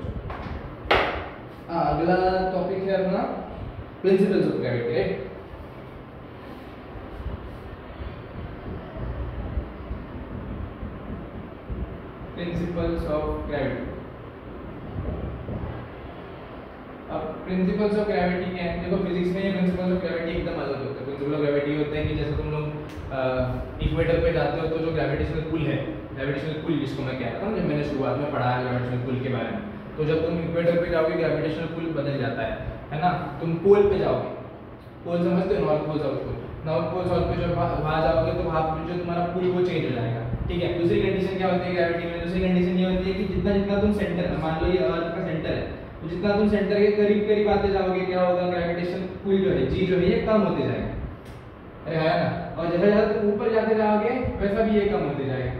अगला टॉपिक है अपना principles of gravity, right. Principles of gravity. अब प्रिंसिपल्स ऑफ ग्रेविटी क्या है, देखो फिजिक्स में ये प्रिंसिपल्स ऑफ ग्रेविटी एकदम अलग होते हैं। प्रिंसिपल ऑफ ग्रेविटी होते हैं कि जैसे तुम लोग इक्वेटर पे जाते हो तो जो ग्रेविटेशनल पुल है, ग्रेविटेशनल पुल जिसको मैं कह रहा था जब मैंने शुरुआत में पढ़ा है ग्रेविटेशनल पुल के बारे में, तो जब तुम इक्वेटर पे जाओगे ग्रेविटेशनल पुल बदल जाता है ना। तुम पोल पे जाओगे, पोल समझते हो, north pole south pole, north pole south pole, जब वहाँ जाओगे तो वहाँ पे जो तुम्हारा पुल वो चेंज हो जाएगा, ठीक है। दूसरी कंडीशन क्या होती है ग्रेविटी में, दूसरी कंडीशन ये होती है कि जितना जितना तुम सेंटर, मान लो ये अर्थ का सेंटर है, तो जितना तुम सेंटर के करीब करीब आते जाओगे क्या होगा, ग्रेविटेशन पुल जो है जी जो है ये कम होते जाएगा, अरे है ना। और जैसे जैसे तुम ऊपर जाते जाओगे वैसा भी ये कम होते जाएगा।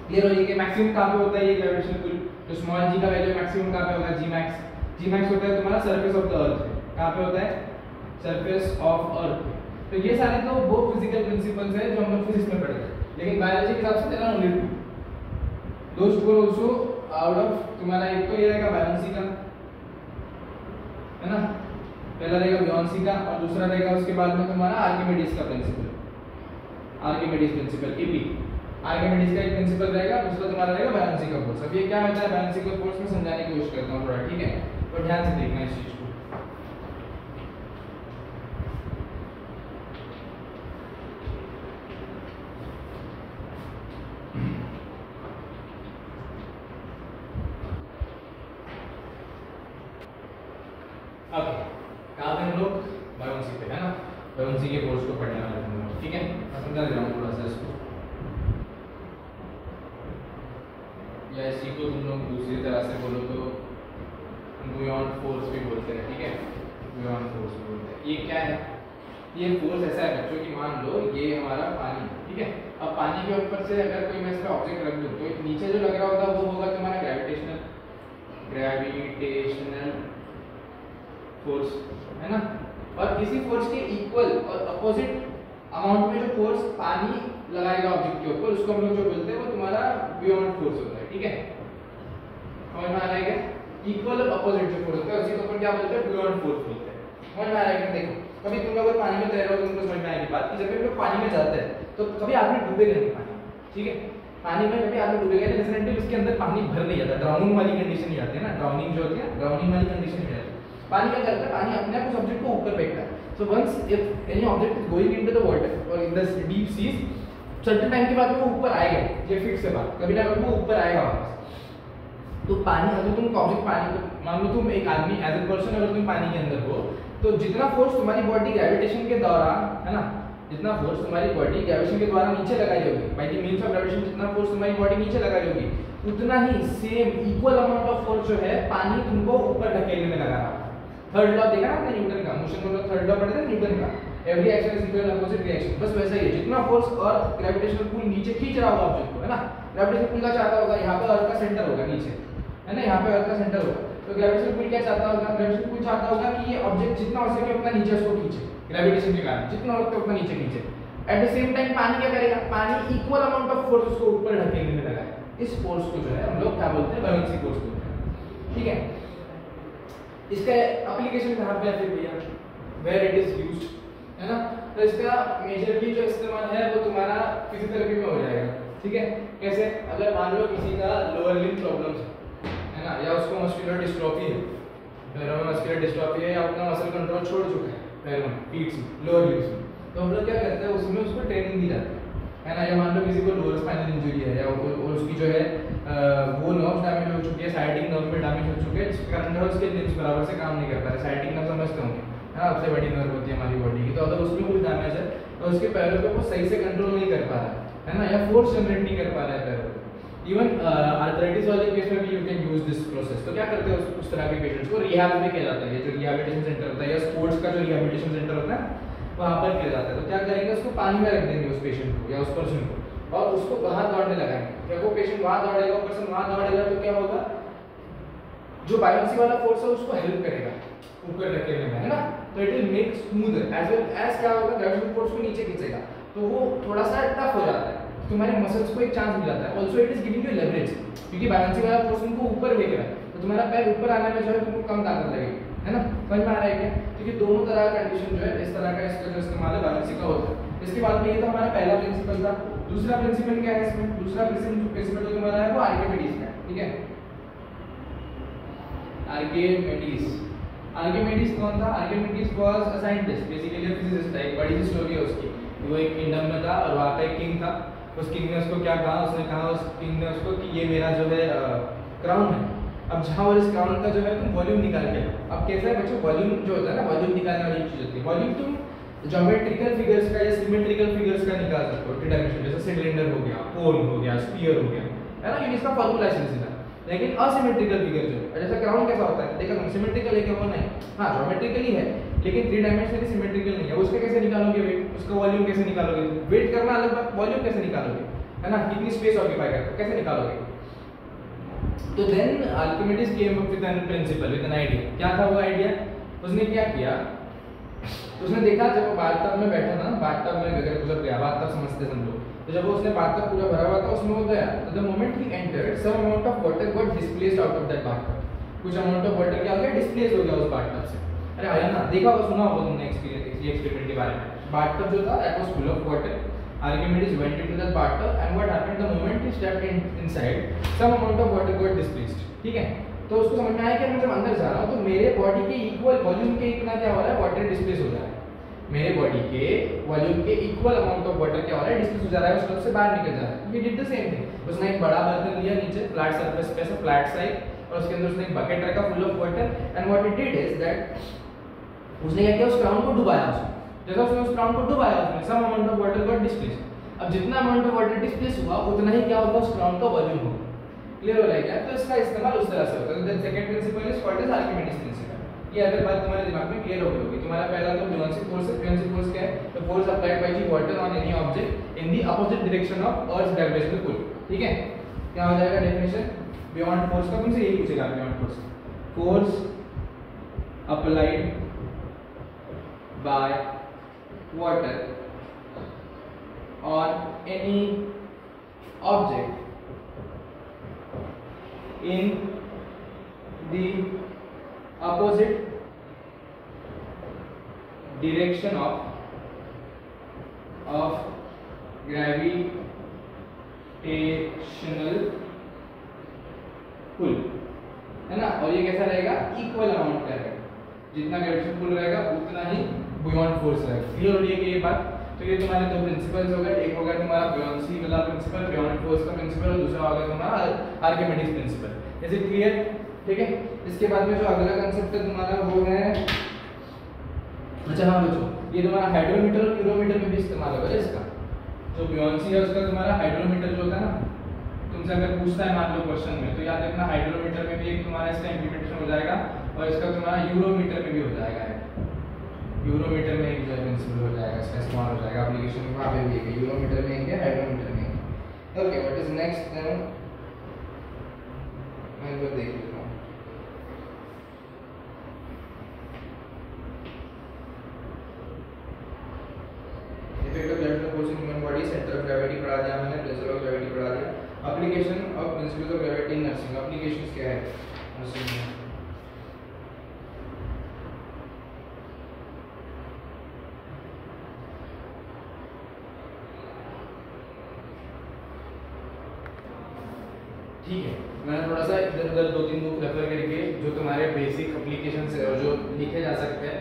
क्लियर हो, ये मैक्सिमम कहाँ पे होता है ये ग्रेविटेशनल पुल, तो स्मॉल जी का वैल्यू मैक्सिमम कहाँ पे होगा, जी मैक्स। जी मैक्स होता है तुम्हारा सरफेस ऑफ द अर्थ पे, कहाँ पे होता है, सरफेस ऑफ अर्थ पे। तो ये सारे तो वो फिजिकल प्रिंसिपल्स है जो हम लोग फिजिक्स में पढ़ते हैं, लेकिन बायोलॉजी के हिसाब से there are only two, those two are also out of तुम्हारा, एक तो ये रहेगा बायोन्सी का, है ना, पहला रहेगा बियोंसी का, और दूसरा रहेगा उसके बाद में तुम्हारा आर्किमिडीज का प्रिंसिपल, आर्किमिडीज प्रिंसिपल एपी, आर्किमिडीज का एक प्रिंसिपल रहेगा, दूसरा तुम्हारा रहेगा बायोन्सी का फोर्स। अब ये क्या होता है बायोन्सी का फोर्स में समझाने की कोशिश करता हूं थोड़ा, ठीक है, तो ध्यान से देखना इस चीज को। ओके, कहाँ पे हम लोग बायोन्सी पे, है ना, बायोन्सी के फोर्स को पढ़ने वाले हम लोग, ठीक है। मैं समझा दे रहा हूँ थोड़ा सा इसको, या इसी को तुम लोग दूसरी तरह से बोलो तो बियॉन्ड फोर्स भी बोलते हैं, ठीक है, बियॉन्ड फोर्स भी बोलते हैं। ये क्या है, ये फोर्स ऐसा है बच्चों कि मान लो ये हमारा पानी, ठीक है। अब पानी के ऊपर से अगर कोई मैं इस पे ऑब्जेक्ट रख दूं तो नीचे जो लग रहा होगा वो होगा तुम्हारा ग्रेविटेशनल फोर्स, है ना। और इसी फोर्स के इक्वल और अपोजिट अमाउंट में जो फोर्स पानी लगाएगा ऑब्जेक्ट के ऊपर उसको हम लोग जो बोलते हैं वो तुम्हारा बियॉन्ड फोर्स होता है, ठीक है। समझ में आ रहा है क्या, इक्वल और अपोजिट जो फोर्स होता है उसी को अपन क्या बोलते हैं, बियॉन्ड फोर्स बोलते हैं। समझ में आ रहा है क्या, देखो कभी तुम लोग पानी में तैर रहे हो तो तुमको समझ में आएगी बात कि जब भी लोग पानी में जाते हैं तो कभी आपने डूबेगा नहीं पानी, ठीक है। पानी में कभी आपने डूबेगा नहीं, डेफिनेटली उसके अंदर पानी भर नहीं जाता, ड्राउनिंग वाली कंडीशन नहीं आती है ना, ड्राउनिंग जो होती है ड्राउनिंग वाली कंडीशन नहीं आती। पानी क्या करता है, पानी अपने आप उस ऑब्जेक्ट को ऊपर फेंकता है। So once if any object is going into the water और in the deep seas, certain time के बाद वो ऊपर आएगा, ये फिक्स है बात, कभी ना कभी वो ऊपर आएगा वापस। तो पानी, अगर तुम ऑब्जेक्ट पानी, मान लो तुम एक आदमी एज ए पर्सन अगर तुम पानी के अंदर हो तो जितना फोर्स तुम्हारी बॉडी ग्रेविटेशन के दौरान, है ना, जितना फोर्स तुम्हारी बॉडी ग्रेविटेशन के द्वारा नीचे लगाई होगी, by the means of gravitation जितना फोर्स तुम्हारी बॉडी नीचे लगाई होगी उतना ही same equal amount of force जो है पानी तुमको ऊपर धकेलने में लगा रहा है। थर्ड लॉ देखा आपने न्यूटन का, मोशन का थर्ड लॉ पढ़े थे न्यूटन का, every action is equal opposite reaction, बस वैसा ही है। जितना फोर्स अर्थ ग्रेविटेशनल पुल नीचे खींच रहा होगा ऑब्जेक्ट को, है ना, ग्रेविटेशनल पुल का चाहता होगा यहाँ पे अर्थ का सेंटर होगा नीचे, है ना, यहाँ पे अर्थ का सेंटर होगा, तो ग्रेविटेशनल पुल क्या चाहता होगा, ग्रेविटेशनल पुल चाहता होगा कि ये ऑब्जेक्ट जितना हो सके उतना नीचे उसको खींचे, ग्रेविटेशन के कारण जितना हो सके उतना नीचे खींचे। एट द सेम टाइम पानी क्या करेगा, पानी इक्वल अमाउंट ऑफ फोर्स उसको ऊपर ढकेलने में लगाएगा। इस फोर्स को जो है हम लोग क्या बोलते हैं, बायोंसी फोर्स बोलते हैं। ठीक है, इसका एप्लीकेशन कहाँ पे है फिर भैया, वेयर इट इज यूज्ड, है ना। तो इसका मेजरली जो इस्तेमाल है वो तुम्हारा फिजियोथेरेपी में हो जाएगा। ठीक है, कैसे, अगर मान लो किसी का लोअर लिम्ब प्रॉब्लम है ना, या उसको मस्कुलर डिस्ट्रॉफी है, पैरों में मस्कुलर डिस्ट्रॉफी है, या अपना मसल कंट्रोल छोड़ चुका है पैरों में, फीट में, लोअर लिम्स में, तो हम लोग क्या करते हैं उसमें उसको ट्रेनिंग दी जाती है ना। या मान लो किसी को लोअर स्पाइनल इंजरी है, या उसकी जो है वो नर्व डैमेज हो चुकी है, साइडिक नर्व में डैमेज हो चुके हैं, जिसके कारण जो उसके लिम्स बराबर से काम नहीं कर पा रहे। साइडिक नर्व समझते होंगे, हाँ, सबसे बड़ी नर्व होती है हमारी बॉडी की। तो अगर उसमें कुछ डैमेज है तो उसके पैरों पे वो सही से कंट्रोल नहीं कर पा रहा है ना, या फोर्स जनरेट नहीं कर पा रहा है पैरों पे। इवन आर्थराइटिस वाले केस में भी you can use this process. तो क्या करते हैं उस तरह के पेशेंट्स को रिहैब में किया जाता है, जो रिहैबिलिटेशन सेंटर होता है या स्पोर्ट्स का जो रिहैबिलिटेशन सेंटर होता है वहाँ पर किया जाता है। तो क्या करेंगे, उसको पानी में रख देंगे उस पेशेंट को या उस पर्सन को, और उसको वहाँ दौड़ने लगाएंगे। जब वो पेशेंट वहाँ दौड़ेगा, वो पर्सन वहाँ दौड़ेगा, तो क्या होगा, जो बायोंसी वाला फोर्स है उसको हेल्प करेगा ऊपर रखने में, है ना। तो it will make smoother as well as क्या होगा, ग्रेविटेशनल फोर्स को नीचे खींचेगा, तो वो थोड़ा सा टफ हो जाता है, तुम्हारे मसल्स को एक चांस मिल जाता है। Also it is giving you leverage, क्योंकि बायोंसी वाला फोर्स उनको ऊपर फेंक रहा है, तो तुम्हारा पैर ऊपर आने में जो है तुमको कम ताकत लगेगी, है ना। समझ में आ रहा है क्या, क्योंकि दोनों तरह का कंडीशन जो है इस तरह का इसका जो इस्तेमाल है बायोंसी का होता है। इसके बाद में ये तो हमारा पहला प्रिंसिपल था। दूसरा प्रिंसिपल क्या है इसमें, दूसरा प्रिंसिपल जो तुम्हारा है वो आर्किमिडीज का, ठीक है। आर्किमिडीज कौन था, Archimedes was a scientist, basically a physicist. एक बड़ी सी स्टोरी है उसकी। वो एक किंगडम में था और वहाँ पे एक किंग था। उस किंग ने उसको क्या कहा, उसने कहा उस किंग ने उसको कि ये मेरा जो है क्राउन है, अब जहाँ और इस क्राउन का जो है तुम वॉल्यूम निकाल के। अब कैसा है बच्चों, वॉल्यूम जो होता है ना, वॉल्यूम निकालने वाली चीज होती है। वॉल्यूम तुम ज्योमेट्रिकल फिगर्स का या सिमेट्रिकल फिगर्स का निकाल सकते हो, थ्री डायमेंशन, जैसे सिलेंडर हो गया, कोन हो गया, स्फीयर हो गया, है ना, ये इसका फॉर्मूला है सीधा। लेकिन असिमेट्रिकल फिगर जो है, जैसे क्राउन कैसा होता है, देखा तुम, सिमेट्रिकल है क्या, वो नहीं, हाँ ज्योमेट्रिकल ही है, लेकिन थ्री डायमेंशनली सिमेट्रिकल नहीं है। उसका कैसे निकालोगे वेट, उसका वॉल्यूम कैसे निकालोगे, वेट करना अलग बात, वॉल्यूम कैसे निकालोगे, है ना, कितनी स्पेस ऑक्यूपाई करता है, कैसे निकालोगे। तो then Archimedes came up with an principle, with an idea. क्या था वो आइडिया, उसने क्या किया, उसने देखा जब वो बाथटब में बैठा था ना, बाथटब में अगर गुजर गया, बाथटब समझते सब लोग, तो जब वो उसने बाथटब पूरा भरा हुआ था उसमें वो गया, तो द मोमेंट ही entered some amount of water got displaced out of that bathtub. कुछ अमाउंट ऑफ वाटर क्या हो गया, डिस्प्लेस हो गया उस बाथटब से। अरे आया ना, देखा होगा, सुना होगा तुमने एक्सपेरिमेंट के बारे में। बाथटब जो था that was full of water, Archimedes went into that bathtub and what happened, the moment he stepped inside, some amount of water got displaced, ठीक है। तो उसको समझ में आया कि मैं जब अंदर जा रहा हूँ तो मेरे बॉडी के इक्वल वॉल्यूम के इतना क्या हो रहा है, वाटर डिस्प्लेस हो जा रहा है। मेरे बॉडी के वॉल्यूम के इक्वल अमाउंट ऑफ वाटर क्या हो रहा है, डिस्प्लेस हो जा रहा है, उस टब से बाहर निकल जा रहा है। He did the same thing, उसने एक बड़ा बर्तन लिया नीचे फ्लैट सरफेस पे, फ्लैट साइड, और उसके अंदर उसने एक बकेट रखा full of water, and what he did is that, उसने क्या किया, उस क्राउन को डुबाया उसमें। जैसा उसने उस क्राउन को डुबाया, उसमें some amount of water got displace. अब जितना अमाउंट ऑफ वाटर डिस्प्लेस हुआ उतना ही क्या होगा, उस क्राउन का वॉल्यूम होगा। क्लियर हो रहा है क्या, तो इसका इस्तेमाल उस तरह से होता है। The second principle is called as Archimedes principle. ये अगर बात तुम्हारे दिमाग में क्लियर हो गई होगी। तुम्हारा पहला तो बुयांसी फोर्स है। बुयांसी फोर्स क्या है, the force applied by the water on any object in the opposite direction of earth gravitational pull, ठीक है। क्या हो जाएगा डेफिनेशन, बियॉन्ड फोर्स का तुमसे यही पूछेगा, beyond force applied by water on any object in the opposite direction of gravitational pull, है ना। और ये कैसा रहेगा, इक्वल अमाउंट का रहेगा, जितना ग्रेविटेशन पुल रहेगा उतना ही बियॉन्ड फोर्स रहेगा। क्लियर हो रही है कि ये बात। तो ये तुम्हारे दो प्रिंसिपल्स हो गए, एक होगा तुम्हारा बुयांसी वाला प्रिंसिपल, बियॉन्ड फोर्स का प्रिंसिपल, और दूसरा होगा तुम्हारा Archimedes principal. Is it clear, ठीक है। इसके बाद में जो अगला कांसेप्ट है तुम्हारा वो है, अच्छा हाँ बच्चों, ये तुम्हारा हाइड्रोमीटर और यूरोमीटर में भी इस्तेमाल होगा इसका। जो बुयांसी है उसका तुम्हारा हाइड्रोमीटर जो होता है ना, तुमसे अगर पूछता है मान लो क्वेश्चन में, तो याद रखना हाइड्रोमीटर में भी एक तुम्हारा इसका इंप्लीमेंटेशन हो जाएगा, और इसका तुम्हारा यूरोमीटर में भी हो जाएगा। यूरोमीटर में एक जो प्रिंसिपल हो जाएगा, इसका इस्तेमाल हो जाएगा एप्लीकेशन में, वहाँ पे भी है यूरोमीटर में है, हाइड्रोमीटर में है। Okay, what is next then, मैं इधर देख लेता हूँ। Effect of gravitational force in human body, centre of gravity पढ़ा दिया मैंने, प्रेशर ऑफ ग्रेविटी पढ़ा दिया। Application of principles of gravity in nursing. Applications क्या है नर्सिंग में? ठीक है, मैंने थोड़ा सा इधर उधर 2-3 बुक रेफर करके जो तुम्हारे बेसिक एप्लीकेशंस है और जो लिखे जा सकते हैं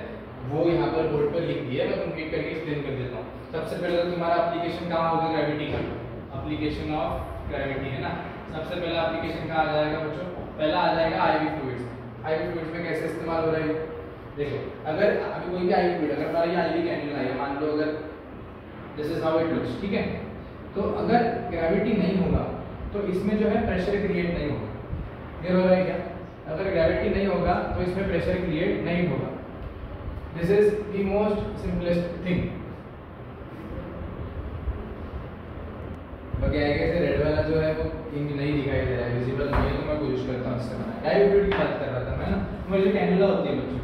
वो यहाँ पर बोर्ड पर लिख दिया है। मैं तुमको एक करके एक्सप्लेन कर देता हूँ। सबसे पहले तो तुम्हारा एप्लीकेशन कहाँ होगा? ग्रेविटी का एप्लीकेशन ऑफ ग्रेविटी है ना। सबसे पहला एप्लीकेशन कहाँ आ जाएगा बच्चों? पहला आ जाएगा आईवी फ्लूइड्स। आईवी फ्लूइड्स में कैसे इस्तेमाल हो रहा है देखो, अगर अभी कोई भी आईवी फ्लूइड, अगर हमारा ये आईवी कैन्युला है, मान लो अगर this is how it looks, ठीक है, तो अगर ग्रेविटी नहीं होगा तो इसमें जो है प्रेशर क्रिएट नहीं होगा। क्लियर हो रहा है क्या? अगर ग्रेविटी नहीं होगा तो इसमें प्रेशर क्रिएट नहीं होगा। This is the most simplest thing. बाकी आगे से रेड वाला जो है वो नहीं दिखाई दे रहा है, विजिबल नहीं है, तो मैं कोशिश करता हूँ इससे बनाने। आईवी फ्लूइड की बात कर रहा था मैं ना, मुझे जो कैन्युला होती है बच्चों,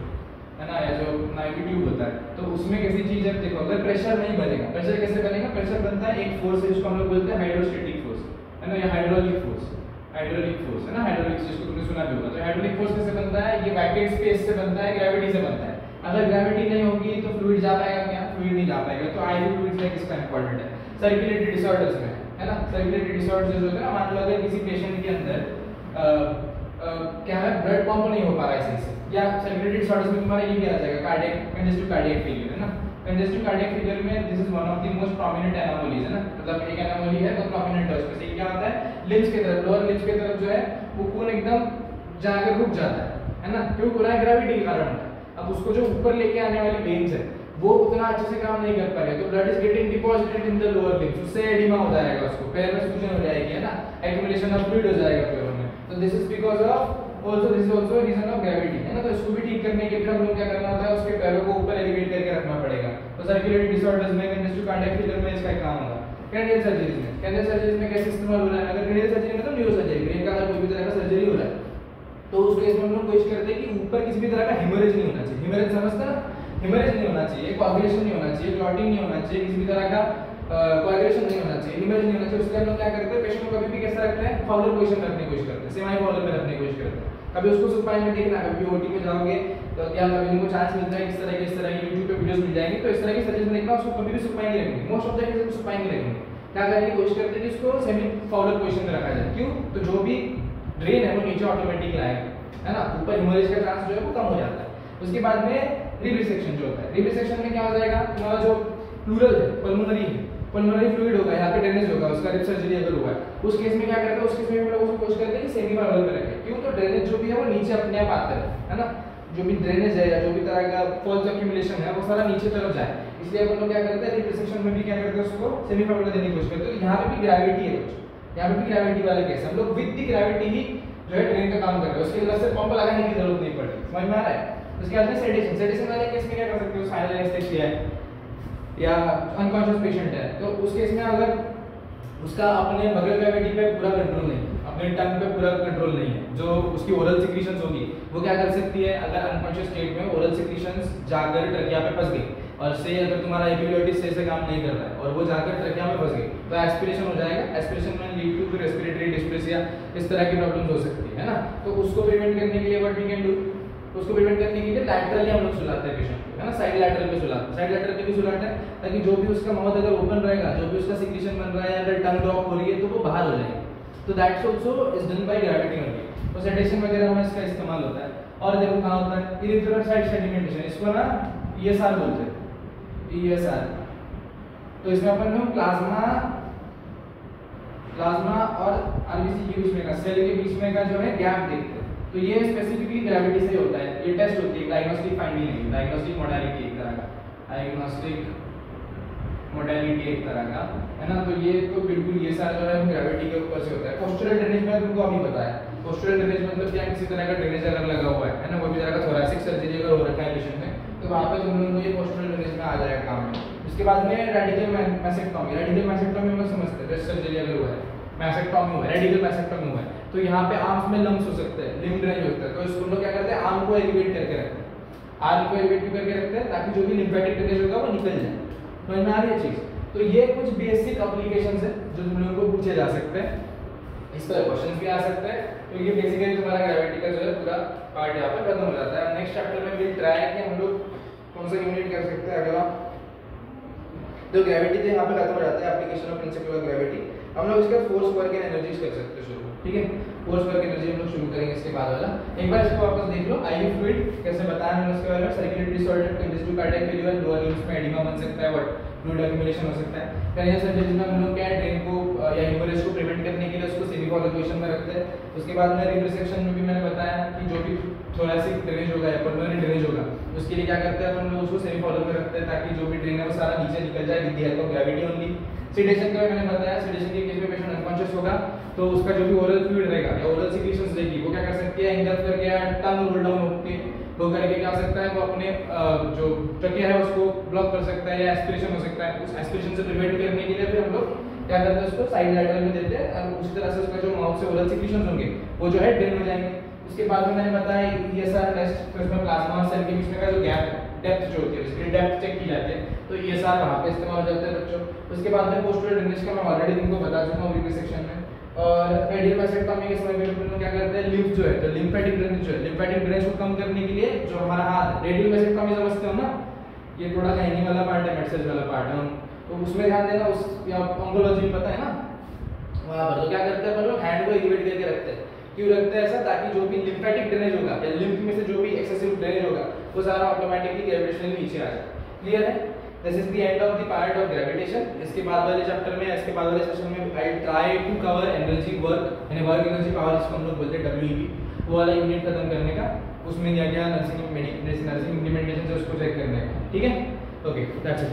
है ना, या जो आईवी ट्यूब होता है, तो उसमें कैसी चीज है देखो, अगर प्रेशर नहीं बनेगा, प्रेशर कैसे बनेगा? प्रेशर बनता है एक फोर्स है जिसको हम लोग बोलते हैं हाइड्रोस्टैटिक फोर्स, है ना, या हाइड्रोलिक फोर्स। हाइड्रोलिक फोर्स है ना, हाइड्रोलिक जिसको तुमने सुना भी होगा। तो हाइड्रोलिक फोर्स कैसे बनता है? ये वैकेंट स्पेस से बनता है, ग्रेविटी से बनता है। अगर ग्रेविटी नहीं होगी तो फ्लूइड जा पाएगा क्या? फ्लूइड नहीं जा पाएगा। तो आईवी फ्लूइड्स में किसका इंपॉर्टेंट है? सर्कुलेटरी डिसऑर्डर्स में, है ना। सर्कुलेटरी डिसऑर्डर्स जो होते हैं ना, मान लो अगर किसी पेशेंट के अंदर क्या है, ब्लड पंप नहीं हो पा रहा है सही से, या सर्कुलेटरी डिसऑर्डर्स में तुम्हारा ये भी आ जाएगा कार्डियक कंजेस्टिव कार्डियक फेलियर, है ना। कंजेस्टिव कार्डियक फेलियर में this is one of the most prominent anomalies, है ना, मतलब एक एनोमली है तो प्रोमिनेंट है उसमें से। क्या होता है? लिम्स की तरफ, लोअर लिम्स की तरफ जो है वो खून एकदम जाकर रुक जाता है ना, क्यों हो रहा है? ग्रेविटी के कारण। अब उसको जो ऊपर लेके आने वाली वेन्स है वो उतना अच्छे से काम नहीं कर पा रहे, तो blood is getting deposited in the lower limbs, उससे एडिमा हो जाएगा, उसको पैर में सूजन हो जाएगी, है ना, एक्यूमुलेशन ऑफ फ्लूइड हो जाएगा पैरों में। तो this is because of also this is also reason of gravity, है ना। तो इसको भी ठीक करने के लिए हम लोग क्या करना होता है? उसके पैरों को ऊपर एलिवेट करके रखना पड़ेगा। तो सर्कुलेटरी डिसऑर्डर्स में, कंजेस्टिव कार्डियक फेलियर में इसका काम होगा। कैंडियल सर्जरीज में, कैंडियल सर्जरीज में कैसे इस्तेमाल हो रहा है? अगर कैंडियल सर्जरी मतलब न्यूरो सर्जरी, ब्रेन का अगर कोई भी तरह का सर्जरी हो रहा है तो उस केस में हम लोग कोशिश करते हैं कि ऊपर किसी भी तरह का हेमरेज नहीं होना चाहिए। हेमरेज समझते हैं ना? हेमरेज नहीं होना चाहिए, कोआगुलेशन नहीं होना चाहिए, क्लॉटिंग नहीं होना चाहिए, किसी भी तरह का कोआगुलेशन नहीं होना चाहिए, हेमरेज नहीं होना चाहिए। उसके लिए हम लोग क्या करते हैं? पेशेंट को कभी भी कैसा रखते हैं? फाउलर पोजीशन रखने की कोशिश करते हैं, सेमी फाउलर में रखने की कोशिश करते हैं। कभी उसको सुपाइन में देखना, कभी ओटी में जाओगे तो या कभी उनको चांस मिलता है इस तरह की YouTube पे वीडियोस मिल जाएंगी, तो इस तरह की सर्जरी में देखना, उसको कभी भी सुपाइन नहीं रखेंगे। मोस्ट ऑफ द केसेस में सुपाइन नहीं रखेंगे। क्या करने की कोशिश करते हैं कि इसको सेमी फाउलर पोजीशन में रखा जाए। क्यों? तो जो भी ड्रेन है वो नीचे ऑटोमेटिक आएगा, है ना, ऊपर हेमरेज का चांस जो है वो कम हो जाता है। उसके बाद में रिब रिसेक्शन जो होता है, रिब रिसेक्शन में क्या हो जाएगा? तुम्हारा जो प्लूरल है, पल्मोनरी है, पल्मोनरी फ्लूइड होगा, यहाँ पे ड्रेनेज होगा, उसका रिब सर्जरी अगर हुआ है, उस केस में क्या करते हैं? उस केस में हम लोग उसको कोशिश करते हैं कि सेमी फाउलर में रखें। क्यों? तो ड्रेनेज जो भी है वो नीचे अपने आप आता है ना, जो भी ड्रेनेज है या जो भी तरह का फॉल्स एक्यूमुलेशन है वो सारा नीचे तरफ जाए, इसलिए हम लोग क्या करते हैं? रिब रिसेक्शन में भी क्या करते हैं? उसको सेमी फाउलर देने की कोशिश करते हैं। तो यहाँ पे भी ग्रेविटी है, यहाँ पे भी ग्रेविटी वाला केस, हम लोग विद द ग्रेविटी ही जो है ड्रेन का काम कर रहे हैं, उसके अंदर से पंप लगाने की जरूरत नहीं पड़ती। समझ में आ रहा है? उसके बाद में सेडेशन, सेडेशन वाले केस में क्या कर सकते हो? साइलेंट एनेस्थेसिया है या अनकॉन्शियस पेशेंट है, तो उस केस में अगर उसका अपने बगल कैविटी पे पूरा कंट्रोल नहीं, अपने टंग पे पूरा कंट्रोल नहीं है, जो उसकी ओरल सिक्रीशंस होगी वो क्या कर सकती है? अगर अनकॉन्शियस स्टेट में ओरल सिक्रीशंस जाकर ट्रकिया पे फंस गई और से अगर तुम्हारा एपिग्लोटिस सही से काम नहीं कर रहा है और वो जाकर ट्रकिया में फंस गई तो एस्पिरेशन हो जाएगा। एस्पिरेशन में लीड टू रेस्पिरेटरी डिस्ट्रेस या इस तरह की प्रॉब्लम्स हो सकती है ना। तो उसको प्रिवेंट करने के लिए व्हाट वी कैन डू? उसको प्रिवेंट करने के लिए लैटरली हम लोग सुलाते हैं पेशेंट को, है ना, साइड लैटरल पे सुलाते हैं, साइड लैटरल पे भी सुलाते हैं ताकि जो भी उसका माउथ अगर ओपन रहेगा, जो भी उसका सिक्रीशन बन रहा है, अगर टंग ड्रॉप हो रही है तो वो बाहर हो जाएगी। तो that's also is done by gravity only. तो सेडेशन वगैरह में इसका इस्तेमाल होता है। और देखो कहां होता है? इरिथ्रोसाइट सेडिमेंटेशन, इसको ना ईएसआर बोलते हैं, ईएसआर। तो इसमें अपन लोग प्लाज्मा और आरबीसी के बीच में का, सेल के बीच में का जो है गैप देखते हैं। तो ये स्पेसिफिकली ग्रेविटी से होता है। ये टेस्ट होती है, डायग्नोस्टिक फाइंडिंग है, डायग्नोस्टिक मोडालिटी एक तरह का, डायग्नोस्टिक मोडालिटी एक तरह का, है ना। तो ये तो बिल्कुल ये सारा जो है ग्रेविटी के ऊपर से होता है। पोस्चरल ड्रेनेज में तुमको अभी बताया, पोस्चरल ड्रेनेज मतलब क्या? किसी तरह का ड्रेनेज अगर लगा हुआ है ना, कोई भी तरह का थोरैसिक सर्जरी अगर हो रखा है पेशेंट में, तो वहां पे तुम लोगों को ये पोस्चरल ड्रेनेज में आ जाएगा काम में। उसके बाद में रेडिकल मैसेक्टॉमी, रेडिकल मैसेक्टॉमी में समझते हैं, ब्रेस्ट सर्जरी अगर हुआ है, मैसेक्टॉमी हुआ है, रेडिकल मैसेक्टॉमी हुआ है, तो यहाँ पे आर्म्स में लम्स हो सकते हैं, लिम्फ ड्रेनेज होता है, तो इसको लोग क्या करते हैं? आर्म को एलिवेट करके रखते हैं, आर्म को एलिवेट करके रखते हैं ताकि जो भी लिम्फेटिक ड्रेनेज होगा वो निकल जाए। समझ में आ रही है चीज? तो ये कुछ बेसिक एप्लीकेशंस है जो तुम लोगों को पूछे जा सकते हैं। इस पर क्वेश्चन भी आ सकता है, तो ये बेसिकली तुम्हारा ग्रेविटी का जो है पूरा पार्ट यहाँ पर खत्म हो जाता है। नेक्स्ट चैप्टर में विल ट्राई कि हम लोग कौन सा यूनिट कर सकते हैं अगला। तो ग्रेविटी तो यहाँ पे खत्म हो जाता है, application of principle of gravity. हम लोग इसका फोर्स वर्क एंड एनर्जीज कर सकते हैं शुरू, ठीक है। फोर्स वर्क एनर्जी हम लोग शुरू करेंगे इसके बाद वाला। एक बार इसको वापस देख लो, आईवी फ्लूइड कैसे बताया मैंने उसके बारे में। Circulatory solvent congestive cardiac failure, lower limbs में एडिमा बन सकता है, व्हाट फ्लूइड एक्यूमुलेशन हो सकता है। करियर सर्जरी में हम लोग क्या है, ड्रेन को या हेमोरेज को प्रिवेंट करने के लिए उसको सेमी फॉलो पोजीशन में रखते हैं। उसके बाद में रिसेक्शन में भी मैंने बताया कि जो भी थोरेसिक ड्रेनेज होगा या पल्मोनरी ड्रेनेज होगा उसके लिए क्या करते हैं हम लोग उसको सेमी फॉलो में रखते हैं ताकि जो भी ड्रेन है वो सारा नीचे निकल जाए with the help of gravity only. Sedation का मैंने बताया, सेडेशन के केस में पेशेंट अनकॉन्शियस होगा तो उसका जो भी ओरल फ्लूइड रहेगा या ओरल सिक्रीशंस रहेगी वो क्या कर सकती है, इंगल्फ करके या टंग रोल डाउन होके वो करके क्या हो सकता है, वो अपने जो ट्रकिया है उसको ब्लॉक कर सकता है या एस्पिरेशन हो सकता है। उस एस्पिरेशन से प्रिवेंट करने के लिए फिर हम लोग क्या करते हैं, उसको साइड लैटरल में देते हैं और उसी तरह से उसका जो माउथ से ओरल सिक्रीशंस होंगे वो जो है ड्रेन हो जाएंगे। उसके बाद में मैंने बताया ईएसआर टेस्ट, तो इसमें प्लाज्मा और सेल के बीच में का जो गैप है, डेप्थ जो होती है उसकी डेप्थ चेक की जाती है, तो ईएसआर वहां पे इस्तेमाल हो जाता है बच्चों। उसके बाद में पोस्टुरल ड्रेनेज का मैं ऑलरेडी तुमको बता चुका हूं वीडियो सेक्शन में। और रेडियल वेसेक्टोमी के समय में हम लोग क्या करते हैं, लिम्फ जो है तो लिम्फेटिक ड्रेनेज जो है, लिम्फेटिक ड्रेनेज को कम करने के लिए जो हमारा हाथ, रेडियल वेसेक्टोमी समझते हो ना, ये थोड़ा लाइनिंग वाला पार्ट है, मेडसेज वाला पार्ट है, तो उसमें ध्यान देना। उस या ऑन्कोलॉजी पता है ना, वहां पर तो क्या करते हैं हम लोग हैंड को एलिवेट करके रखते हैं। क्यों रखते हैं ऐसा, ताकि जो भी लिम्फेटिक ड्रेनेज होगा या लिम्फ में से जो भी एक्सेसिव ड्रेनेज होगा वो सारा ऑटोमेटिकली ग्रेविटेशनली नीचे आ जाए। क्लियर है? This is the end of the part of gravitation. इसके बाद वाले चैप्टर में, इसके बाद वाले सेशन में I try to cover energy work यानी वर्क एनर्जी पावर, जिसको हम लोग बोलते हैं डब्ल्यूईपी, वो वाला यूनिट खत्म करने का। उसमें क्या क्या नर्सिंग इम्प्लीमेंटेशन है उसको चेक करने का, ठीक है। Okay that's it.